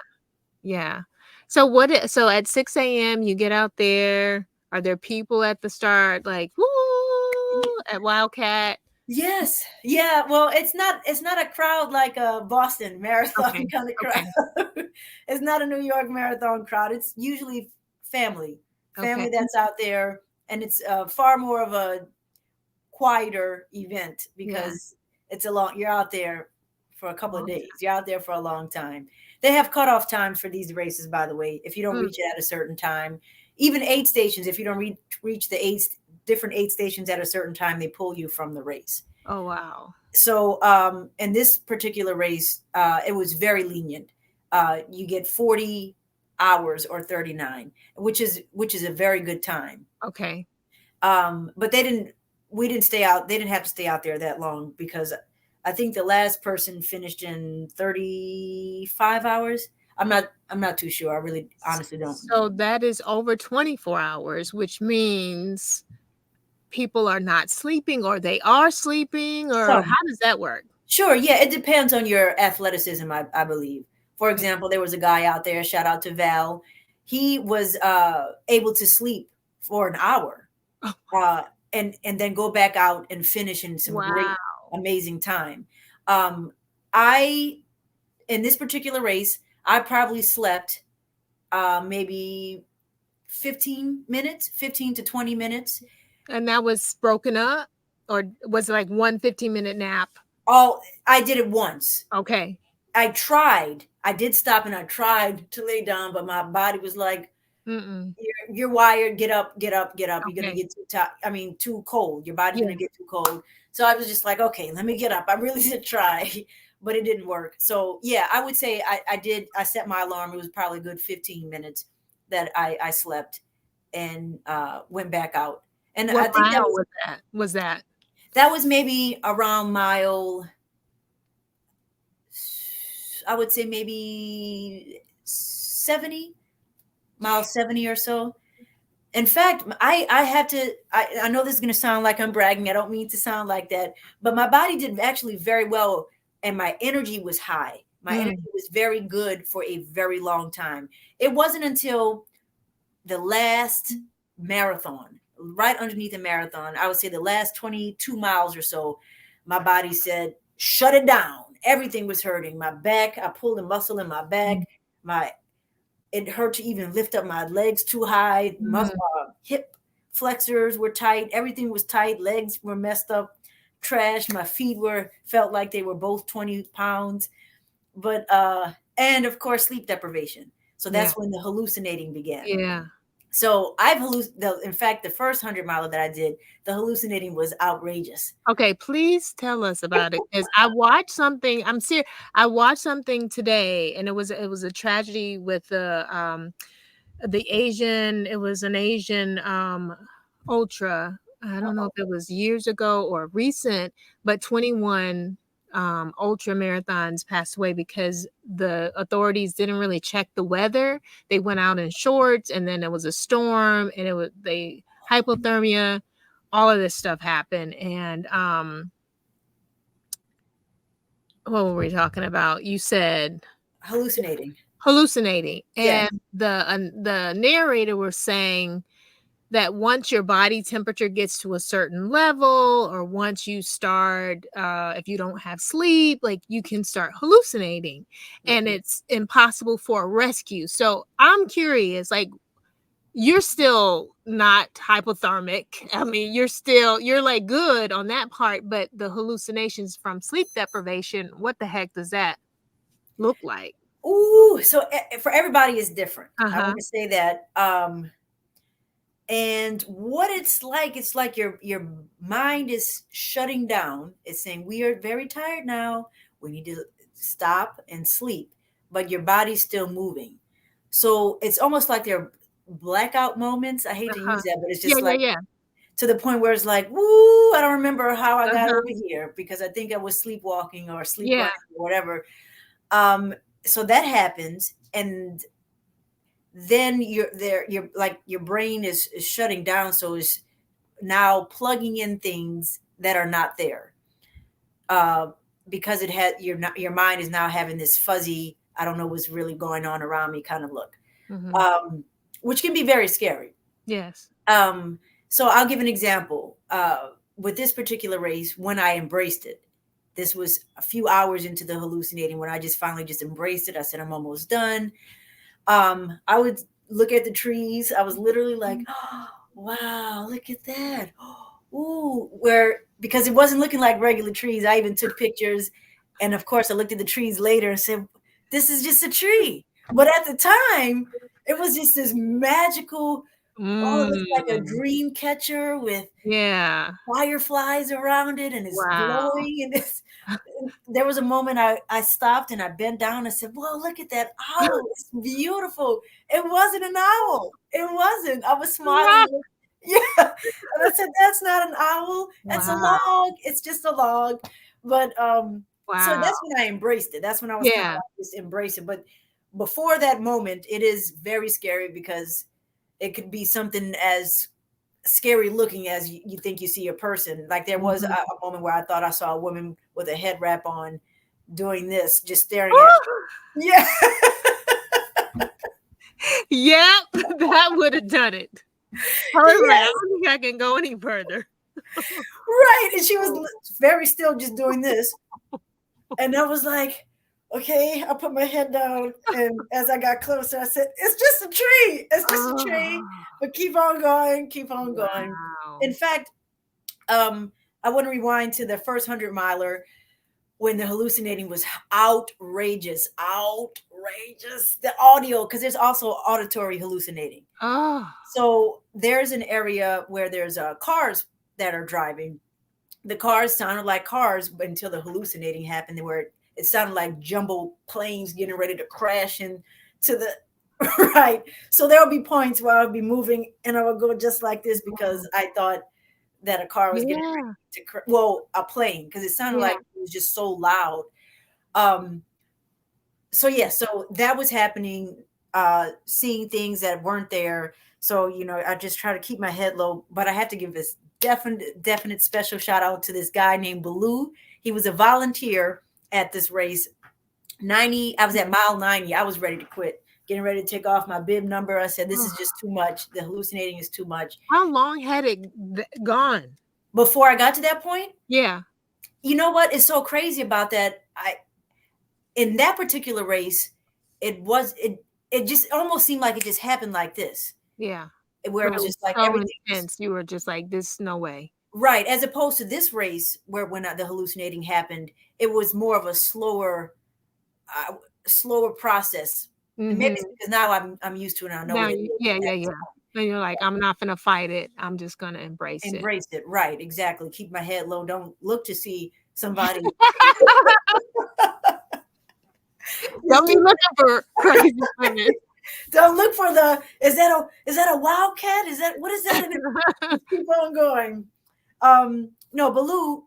Yeah. So at 6 a.m. you get out there. Are there people at the start like woo at Wildcat? Yes. Yeah. Well, it's not a crowd like a Boston marathon Okay. kind of crowd. Okay. It's not a New York marathon crowd. It's usually family, Okay. family that's out there, and it's far more of a quieter event Yeah. because you're out there for a couple of Long days. You're out there for a long time. They have cutoff times for these races, by the way. If you don't time. reach it at a certain time, even aid stations, if you don't reach the different aid stations at a certain time, they pull you from the race. Oh, wow. So in this particular race, it was very lenient. You get 40 hours or 39, which is a very good time. Okay. But we didn't stay out. They didn't have to stay out there that long because I think the last person finished in 35 hours. I'm not too sure. I really honestly don't. So that is over 24 hours, which means people are not sleeping or they are sleeping, or Some. how does that work? Sure, yeah, it depends on your athleticism, I believe. For Okay. example, there was a guy out there, shout out to Val. He was able to sleep for an hour, Oh, uh, and then go back out and finish in some great, wow. amazing time. I In this particular race, I probably slept maybe 15 minutes, 15 to 20 minutes. And that was broken up, or was it like one 15-minute nap? All I did it once. Okay. I tried. I did stop and I tried to lay down, but my body was like, Mm-mm. "You're wired. Get up, get up, get up. You're gonna Okay. get too tired. I mean, too cold. Your body's Yeah. gonna get too cold." So I was just like, "Okay, let me get up." I really did try, but it didn't work. So yeah, I would say I did. I set my alarm. It was probably a good 15 minutes that I slept and went back out. And What I think mile was that? Was that? that was maybe around mile, I would say maybe 70, mile 70 or so. In fact, I had to, I know this is going to sound like I'm bragging. I don't mean to sound like that, but my body did actually very well, and my energy was high. My energy Mm. was very good for a very long time. It wasn't until the last marathon, right underneath the marathon, I would say the last 22 miles or so, my body said, shut it down. Everything was hurting. My back, I pulled a muscle in my back. My It hurt to even lift up my legs too high. Mm. Hip flexors were tight. Everything was tight. Legs were messed up. Trash. My feet felt like they were both 20 pounds. But and of course sleep deprivation. So Yeah. that's when the hallucinating began. Yeah. So in fact, the first 100 mile that I did, the hallucinating was outrageous. Okay, please tell us about it, because I watched something. I'm serious. I watched something today, and it was a tragedy with the Asian. It was an Asian ultra. I don't know if it was years ago or recent, but 21. ultra marathons passed away because the authorities didn't really check the weather. They went out in shorts, and then there was a storm, and it was they hypothermia. All of this stuff happened, and what were we talking about? You said Hallucinating. hallucinating, Yeah. and the narrator was saying that once your body temperature gets to a certain level, or once you start if you don't have sleep, like, you can start hallucinating, Yeah. and it's impossible for a rescue. So I'm curious, like, you're still not hypothermic. I mean, you're like good on that part, but the hallucinations from sleep deprivation, what the heck does that look like? Ooh, so for everybody is different. I Uh-huh. want to say that. And what it's like your mind is shutting down. It's saying we are very tired now. We need to stop and sleep, but your body's still moving. So it's almost like they're blackout moments. I hate to Uh-huh. use that, but it's Yeah, just yeah, like yeah. to the point where it's like, woo, I don't remember how I got Uh-huh. over here because I think I was sleepwalking or sleep Yeah. running or whatever. Um, so that happens, and then you're there. You're like your brain is shutting down, so it's now plugging in things that are not there uh, because it had your mind is now having this fuzzy. I don't know what's really going on around me kind of look, Mhm. um, which can be very scary. Yes. Um, so I'll give an example. With this particular race, when I embraced it, this was a few hours into the hallucinating when I just finally just embraced it. I said, I'm almost done. I would look at the trees. I was literally like, oh, wow, look at that. Ooh, where because it wasn't looking like regular trees. I even took pictures. And of course, I looked at the trees later and said, this is just a tree. But at the time, it was just this magical, oh, it looks like a Mm. dream catcher with Yeah. fireflies around it and it's Wow. glowing and it's there was a moment I stopped and I bent down and said, "Well, look at that owl. It's beautiful." It wasn't an owl. It wasn't. I was smiling. Yeah. And I said, "That's not an owl. That's a Wow. log. It's just a log." But so Wow. that's when I embraced it. That's when I was kind of Yeah. like just embrace it. But before that moment, it is very scary because it could be something as scary looking as you think you see a person. Like there was Mhm. a moment where I thought I saw a woman with a head wrap on doing this, just staring at. Yeah. Yep, that would have done it. I was like, "I Yes, don't think I can go any further." right. And she was very still just doing this. And I was like, okay, I put my head down. And as I got closer, I said, it's just a tree. It's just a tree. Oh, But keep on going, keep on going. wow. In fact, um, I want to rewind to the first 100 miler when the hallucinating was outrageous, outrageous. The audio, because there's also auditory hallucinating. Oh, So there's an area where there's cars that are driving. The cars sounded like cars until the hallucinating happened, where it sounded like jumbo planes getting ready to crash into the right. So there will be points where I'll be moving and I would go just like this because I thought that a car was getting yeah, ready to well, a plane because it sounded yeah. like it was just so loud. Um, so yeah, so that was happening, seeing things that weren't there. So, I just try to keep my head low, but I have to give this definite special shout out to this guy named Baloo. He was a volunteer at this race. 90, I was at mile 90. I was ready to quit, getting ready to take off my bib number. I said, this is just too much. The hallucinating is too much. How long had it gone? Before I got to that point, Yeah, you know what is so crazy about that? In that particular race, it just almost seemed like it just happened like this, yeah. where it But it was was just like so everything was intense. You were just like, "This, no way." right, as opposed to this race where when the hallucinating happened, it was more of a uh, slower process. And maybe it's Mhm. because now I'm used to it and I know Now what it you, is yeah, at yeah, this yeah. And you're like, "I'm not gonna fight it. I'm just gonna embrace it." embrace it. Right, exactly. Keep my head low. Don't look to see somebody. Just Don't be keep looking for crazy women. don't look for the is that a wildcat? Is that what is that? And just keep on going. No, Baloo.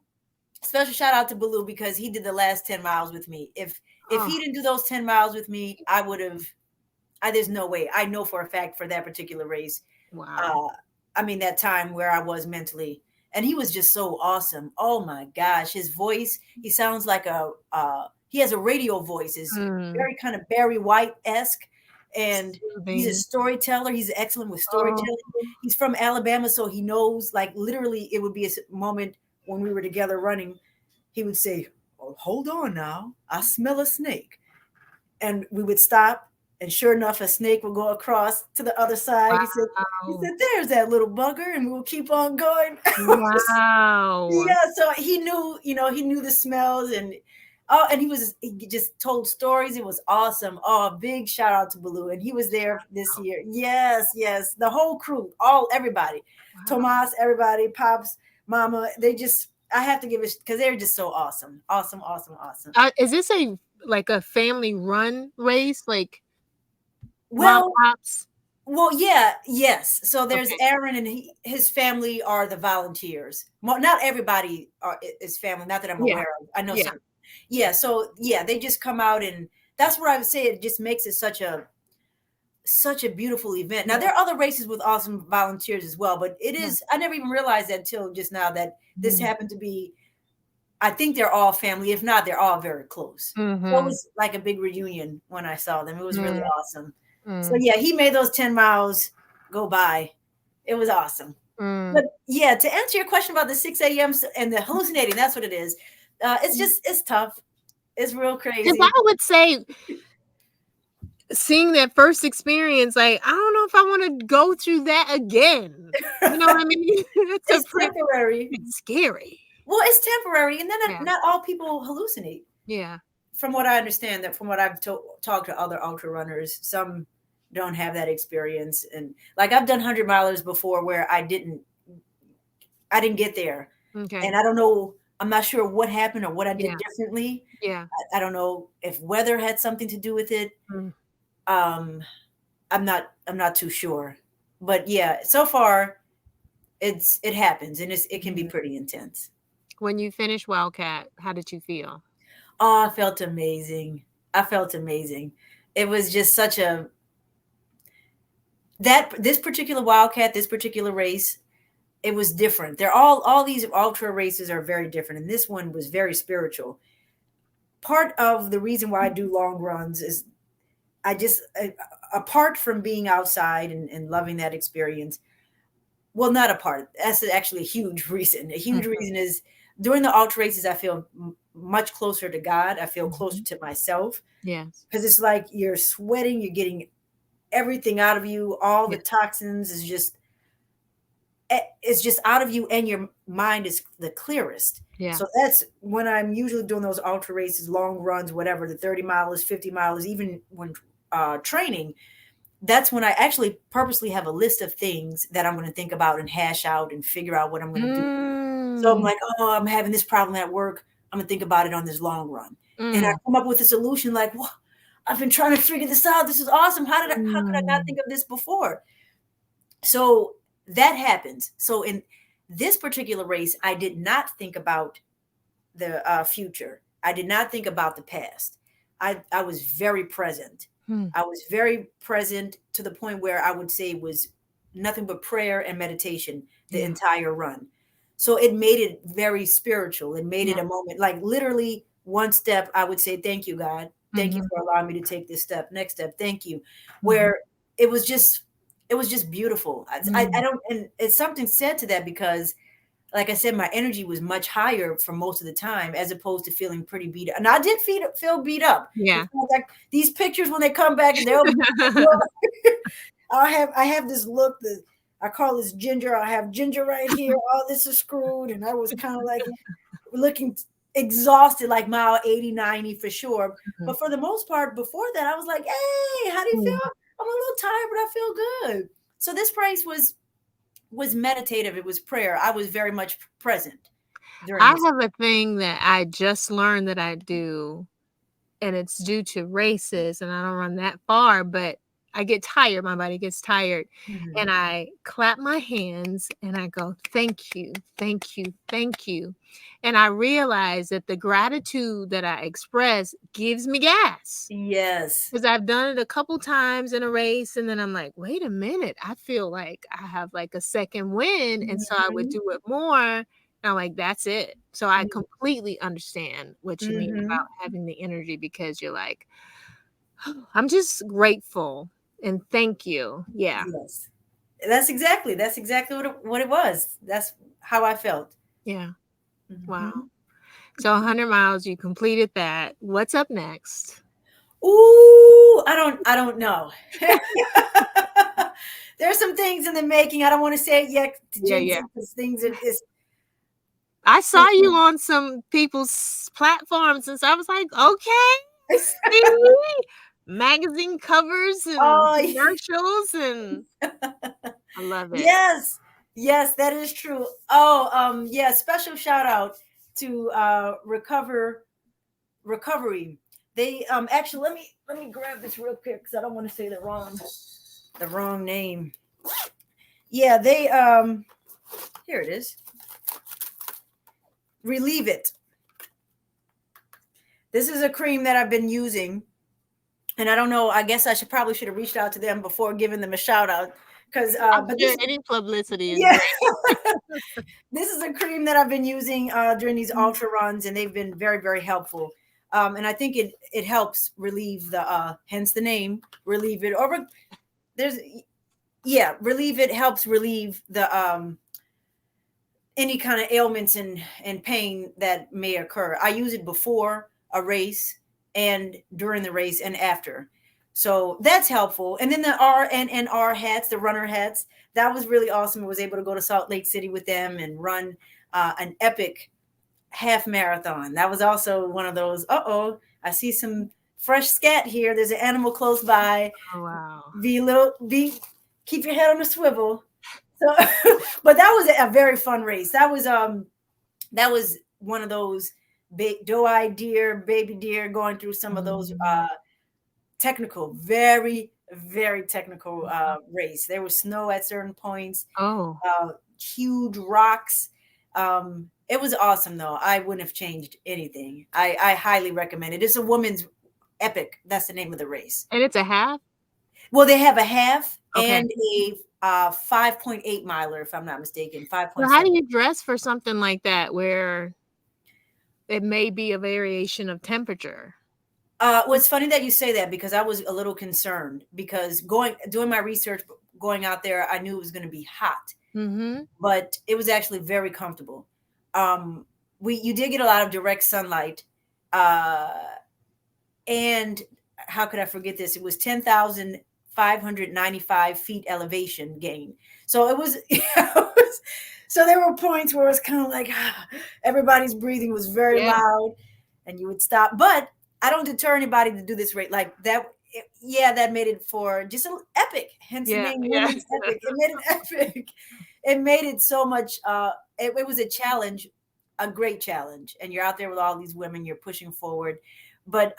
special shout out to Baloo because he did the last 10 miles with me. If Oh, he didn't do those 10 miles with me, I would have. There's no way. I know for a fact for that particular race. wow. Uh, I mean that time where I was mentally, and he was just so awesome. Oh my gosh, his voice. He sounds like he has a radio voice. Is Mm, very kind of Barry White esque, and he's a soothing. storyteller. He's excellent with Oh, storytelling. He's from Alabama, so he knows. Like literally, it would be a moment when we were together running. He would say, "Oh, hold on now, I smell a snake," and we would stop. And sure enough, a snake would go across to the other side. He wow. said, "There's that little bugger," and we'll keep on going. Wow. Yeah, so he knew, he knew the smells and he just told stories. It was awesome. Oh, big shout out to Baloo. And he was there this year. Yes, yes. The whole crew, everybody. Wow. Tomas, everybody, Pops, Mama, I have to give it because they're just so awesome. Awesome, awesome, awesome. Is this a family run race, like mom Well, pops? Well, yeah, yes. So there's Okay. Aaron and his family are the volunteers. Well, not everybody is family, not that I'm Yeah. aware of. I know Yeah. some. Yeah, so yeah, they just come out and that's what I would say. It just makes it such a beautiful event. Now Yeah. there are other races with awesome volunteers as well, but it Yeah. is. I never even realized that until just now that this Mm. happened to be. I think they're all family. If not, they're all very close. So it Mhm. was like a big reunion when I saw them. It was really Mm, awesome. So mm, yeah, he made those 10 miles go by. It was awesome. mm. But yeah, to answer your question about the 6 a.m. and the hallucinating, that's what it is. It's tough. It's real 'Cause crazy. I would say seeing that first experience, like, I don't know if I wanna go through that again. You know what I mean? It's a It's pretty temporary. it's scary. Well, it's temporary, and then Yeah. not all people hallucinate. Yeah. From what I understand, that from what I've talked to other ultra runners, some don't have that experience, and like I've done 100 milers before where I didn't get there, Okay. and I don't know. I'm not sure what happened or what I did Yeah. differently. Yeah. I don't know if weather had something to do with it. Mm. Um, I'm not too sure, but yeah, so far it happens and it can be Mhm. pretty intense. When you finished Wildcat, how did you feel? Oh, I felt amazing. I felt amazing. It was just such a that this particular Wildcat, this particular race, it was different. They're all these ultra races are very different, and this one was very spiritual. Part of the reason why I do long runs is I just apart from being outside and loving that experience. Well, not a part. That's actually a huge reason. A huge Mhm. reason is during the ultra races, I feel much closer to God. I feel closer Mhm. to myself Yes. because it's like you're sweating, you're getting everything out of you. All Yeah. the toxins is just it's just out of you, and your mind is the clearest. Yeah. So that's when I'm usually doing those ultra races, long runs, whatever, the 30 miles, 50 miles, even when training. That's when I actually purposely have a list of things that I'm going to think about and hash out and figure out what I'm going to do. So I'm Mm. like, oh, I'm having this problem at work. I'm going to think about it on this long run. And I Mm. come up with a solution like, well, I've been trying to figure this out. This is awesome. How could I not Mm. think of this before? So that happens. So in this particular race, I did not think about the future. I did not think about the past. I was very present. Mm. I was very present to the point where I would say it was nothing but prayer and meditation the Yeah. entire run. So it made it very spiritual. It made Yeah. it a moment like literally one step I would say thank you God. Thank you Mhm. for allowing me to take this step. Next step, thank you. Mhm. Where it was just it was just beautiful. I Mm. don't and it's something said to that because like I said, my energy was much higher for most of the time, as opposed to feeling pretty beat up. And I did feel beat up. Yeah. It's not like these pictures when they come back and they'll be, I have this look that I call this ginger. I have ginger right here. All this is screwed, and I was kind of like looking exhausted, like mile 80, 90 for sure. Mhm. But for the most part, before that, I was like, hey, how do you Mm. feel? I'm a little tired, but I feel good. So this race was meditative. It was prayer. I was very much present during I this. have a thing that I just learned that I do, and it's due to races, and I don't run that far, but I get tired, my body gets tired, Mhm. and I clap my hands and I go, "Thank you, thank you, thank you." And I realize that the gratitude that I express gives me gas. Yes. 'Cause I've done it a couple times in a race, and then I'm like, "Wait a minute, I feel like I have, like, a second wind," and so I would Mhm. do it more, and I'm like, "That's it." So I completely understand what you mean about Mhm. having the energy because you're like, "I'm just grateful and thank you." Yeah, Yes. That's exactly what it was. That's how I felt. yeah, wow. Mhm. So 100 miles, you completed that. What's up next? Ooh, I don't know. There's some things in the making. I don't want to say it yet to Yeah, jinx yeah. it because things are is I saw you on some people's platforms, and so I was like, "Okay, see?" Magazine covers and Oh, commercials, and I love it. yes. Yes, that is true. Oh, yeah, special shout out to recovery. They actually let me grab this real quick cuz I don't want to say the wrong name. Yeah, they here it is. Relieve it. This is a cream that I've been using, and I don't know. I guess I should have reached out to them before giving them a shout out, because I'm but sure this any publicity is yeah, great. this is a cream that I've been using during these Mm. ultra runs, and they've been very very helpful. And I think it helps relieve the hence the name relieve it or there's yeah relieve it helps relieve the any kind of ailments and pain that may occur. I use it before a race and during the race and after. So that's helpful. And then the RNNR hats, the runner hats, that was really awesome. I was able to go to Salt Lake City with them and run an epic half marathon. That was also one of those, I see some fresh scat here. There's an animal close by. Oh, wow. Keep your head on the swivel. So, but that was a very fun race. That was one of those big doe-eyed deer, baby deer going through some of those Mm. technical, very, very technical race. There was snow at certain points, Oh, huge rocks. It was awesome though. I wouldn't have changed anything. I highly recommend it. It's a woman's epic. That's the name of the race. and it's a half? Well, they have a half Okay. and a 5.8 miler, if I'm not mistaken, So how 5.7. do you dress for something like that where it may be a variation of temperature? Well, it's funny that you say that because I was a little concerned because doing my research, going out there, I knew it was going to be hot, Mhm. but it was actually very comfortable. Um, you did get a lot of direct sunlight, uh, and how could I forget this? It was 10,595 feet elevation gain. So it was, so there were points where it was kind of like everybody's breathing was very Yeah. loud and you would stop. But I don't deter anybody to do this rate like that. Yeah, that made it for just an epic, hence the Yeah, name yeah. Women's Epic. It made it epic. It made it so much, it was a challenge, a great challenge. And you're out there with all these women, you're pushing forward. But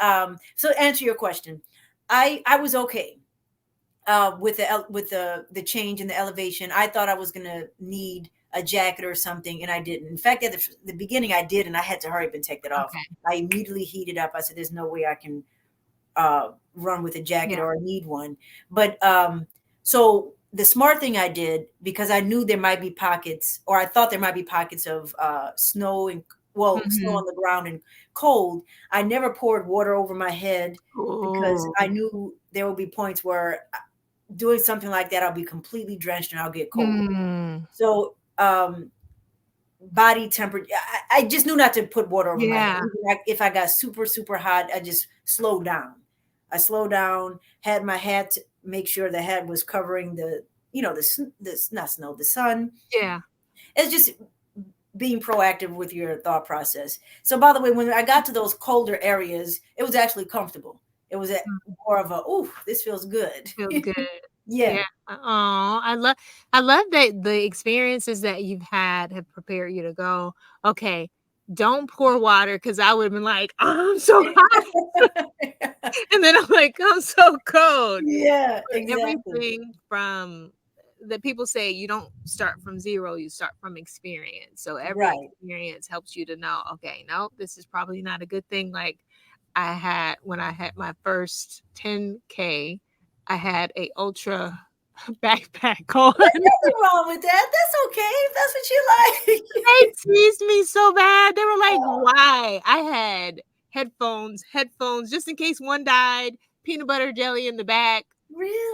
so to answer your question, I was okay with the change in the elevation. I thought I was gonna need a jacket or something, and I didn't. In fact, at the beginning, I did, and I had to hurry up and take that off. Okay. I immediately heated up. I said, "There's no way I can run with a jacket Yeah. or need one." But so the smart thing I did, because I knew there might be pockets, or I thought there might be pockets of snow and snow Mhm. on the ground and cold. I never poured water over my head because Oh. I knew there would be points where doing something like that, I'll be completely drenched and I'll get cold. Mm. So body temperature. I just knew not to put water over my head. Yeah. Even like if I got super, super hot, I just slowed down. I slowed down, had my hat, make sure the hat was covering the not snow, the sun. Yeah. It's just being proactive with your thought process. So by the way, when I got to those colder areas, it was actually comfortable. It was more of a, ooh, this feels good. Feels good. Yeah. Yeah. Oh, I love that the experiences that you've had have prepared you to go, okay, don't pour water because I would have been like, oh, I'm so hot. And then I'm like, I'm so cold. Yeah, But exactly. everything from that people say you don't start from zero, you start from experience. So every Right. experience helps you to know, okay, no, this is probably not a good thing. Like I had when I had my first 10K, I had a ultra backpack on. There's nothing wrong with that. That's okay if that's what you They like. teased me so bad. They were like, Oh, "Why?" I had headphones, just in case one died, peanut butter jelly in the back.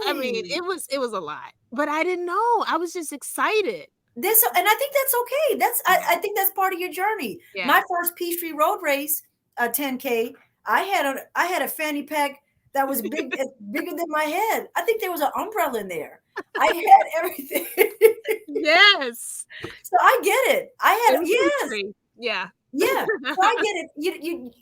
I mean, really? it was a lot, but I didn't know. I was just excited. This and I think that's okay. I think that's part of your journey. Yeah. My first Peachtree Road Race, 10K, I had a fanny pack that was bigger than my head. I think there was an umbrella in there. I had everything. Yes. So I get it. I It had was yes. Peachtree. Yeah. Yeah. So I get it.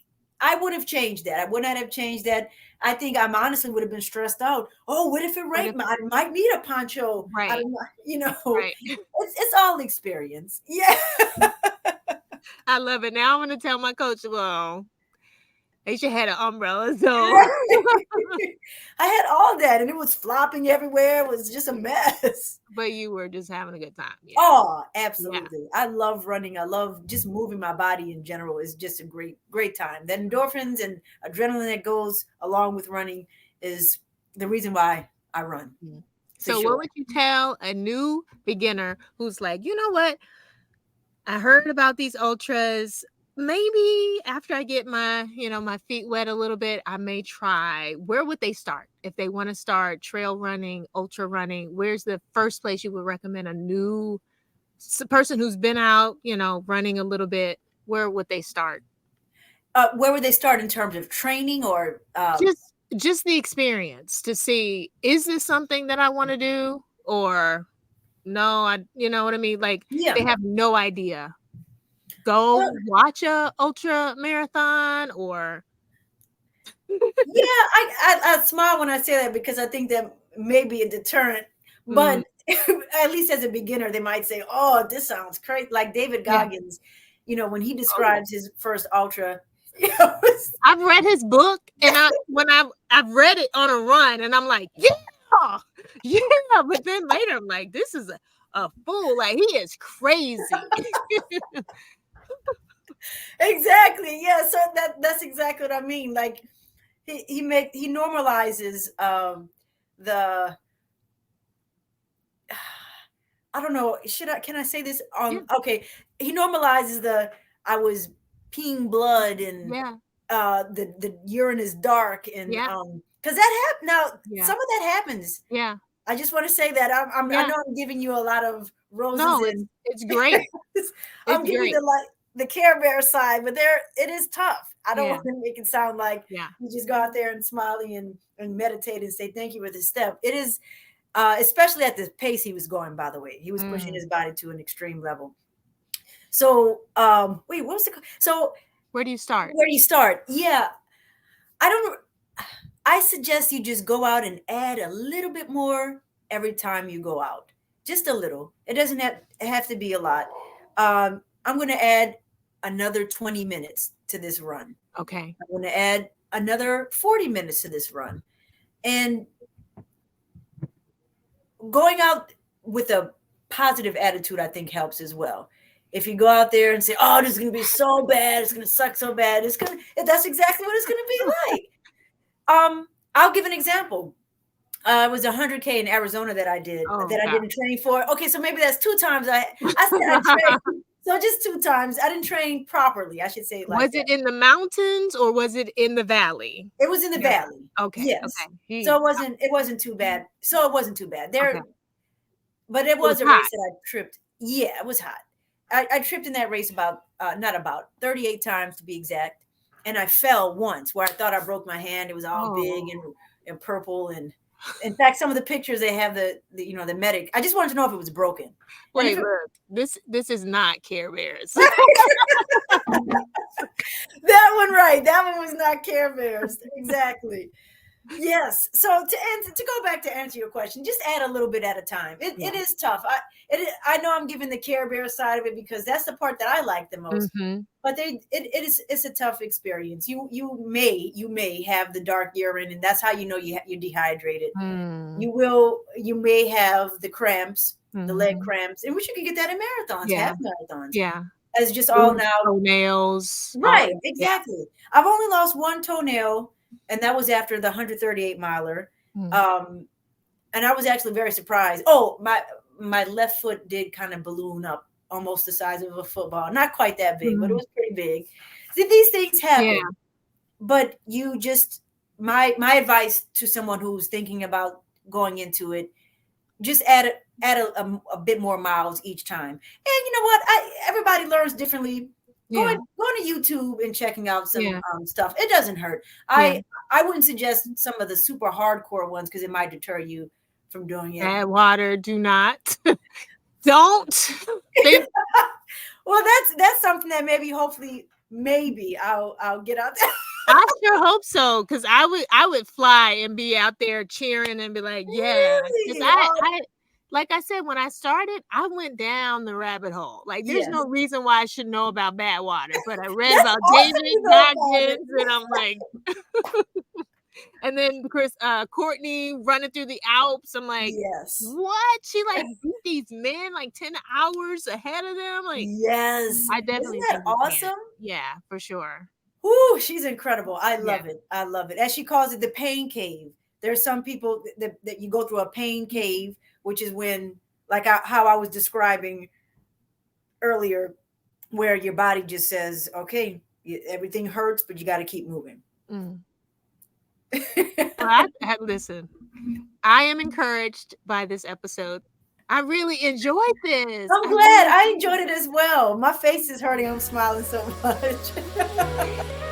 I would have changed that. I would not have changed that. I think I'm honestly would have been stressed out. Oh, what if it What if rained? I might need a poncho. I right, don't know. right. It's all experience. Yeah. I love it. Now I'm gonna tell my coach, well, they should have an umbrella, so Right. I had all that and it was flopping everywhere. It was just a mess. but you were just having a good time. Yeah. Oh, Yeah. absolutely. I love running. I love just moving my body in general is just a great time. The endorphins and adrenaline that goes along with running is the reason why I run Mhm. for So what sure. would you tell a new beginner who's like, you know what? I heard about these ultras. Maybe after I get my feet wet a little bit, I may try. Where would they start? If they want to start trail running, ultra running, where's the first place you would recommend a new person who's been out, running a little bit? Where would they start? Where would they start in terms of training or Just the experience to see, is this something that I want to do, or no, you know what I mean? Like they yeah. have no idea. Go Well, watch a ultra marathon or yeah, I smile when I say that because I think that may be a deterrent. mm, But at least as a beginner, they might say, "Oh, this sounds crazy." Like David yeah. Goggins, when he Oh yeah. describes his first ultra, you know, it's- I've read his book and I've read it on a run and I'm like, yeah, yeah. But then later I'm like, this is a fool. Like he is crazy. exactly, yeah. So that's exactly what I mean. Like he normalizes the I don't know. Can I say this? Yeah, Okay. He normalizes the I was peeing blood and yeah, the urine is dark and yeah, because that happened. Now yeah, some of that happens. yeah, I just want to say that I yeah. know I'm giving you a lot of roses No, it's and it's great. I'm It's giving great. the Care Bear side, but there it is tough. I don't Yeah, want to make it sound like yeah. you just go out there and smiling and meditate and say thank you for this step. It is especially at the pace he was going, by the way. He was pushing Mm. his body to an extreme level. So, wait, what was the so Where do you start? where do you start? Yeah, I don't I suggest you just go out and add a little bit more every time you go out. Just a little. It doesn't have to be a lot. I'm going to add another 20 minutes to this run. Okay. I'm going to add another 40 minutes to this run. And going out with a positive attitude, I think helps as well. If you go out there and say, "Oh, this is going to be so bad. It's going to suck so bad," that's exactly what it's going to be like. I'll give an example. It was 100K in Arizona Oh that I god. didn't train for. Okay, so maybe that's two times I said I trained. So just two times. I didn't train properly. I should say it like Was that. it in the mountains or was it in the valley? It was in the Yeah. valley. Okay, Yes. okay. So it wasn't too bad. So it wasn't too bad. Okay. But it It was was a hot. race that I tripped. Yeah, it was hot. I tripped in that race about not about 38 times to be exact. And I fell once where I thought I broke my hand. It was all big Oh. and purple. And in fact, some of the pictures they have the medic. I just wanted to know if it was broken. And if Wait, look. This is not Care Bears. that one right, that one was not Care Bears. Exactly. Yes. So to go back to answer your question, just add a little bit at a time. It Yeah. is tough. I know I'm giving the Care Bear side of it because that's the part that I like the most. Mm-hmm. But it's a tough experience. You may have the dark urine, and that's how you know you're dehydrated. Mm. You may have the cramps, the leg Mm-hmm. cramps, in which you can get that in marathons, Yeah. half marathons. Yeah. It's just all Bruised now. toenails. All. Right, Yeah. exactly. I've only lost one toenail, and that was after the 138 miler. Mm. Um, and I was actually very surprised. Oh, my left foot did kind of balloon up, almost the size of a football. Not quite that big, but it Mm. was pretty big. See, these things Yeah. happen, but you just my advice to someone who's thinking about going into it, just add a bit more miles each time. And you know what? Everybody learns differently. Yeah. Going to YouTube and checking out some Yeah. stuff, it doesn't hurt. Yeah. I wouldn't suggest some of the super hardcore ones because it might deter you from doing it. Add water. Do not. Don't think. Well, that's something that maybe, hopefully, maybe I'll get out there. I sure hope so, because I would fly and be out there cheering and be like, yeah, because Really? I like I said, when I started, I went down the rabbit hole. Like, there's Yes. no reason why I should know about bad water, but I read That's about awesome David to know about it. Goggins, and I'm like, and then Courtney running through the Alps. I'm like, Yes. what? She like beat these men like 10 hours ahead of them. Like, Yes. I Isn't definitely that think you can. awesome? Yeah, for sure. Whoo, she's incredible. I Yeah. love it. I love it. As she calls it, the pain cave. There's some people that you go through a pain cave, which is when, like how I was describing earlier, where your body just says, okay, everything hurts, but you got to keep moving. Mm. Well, listen. I am encouraged by this episode. I really enjoyed this. I'm I glad. really I did. enjoyed it as well. My face is hurting. I'm smiling so much.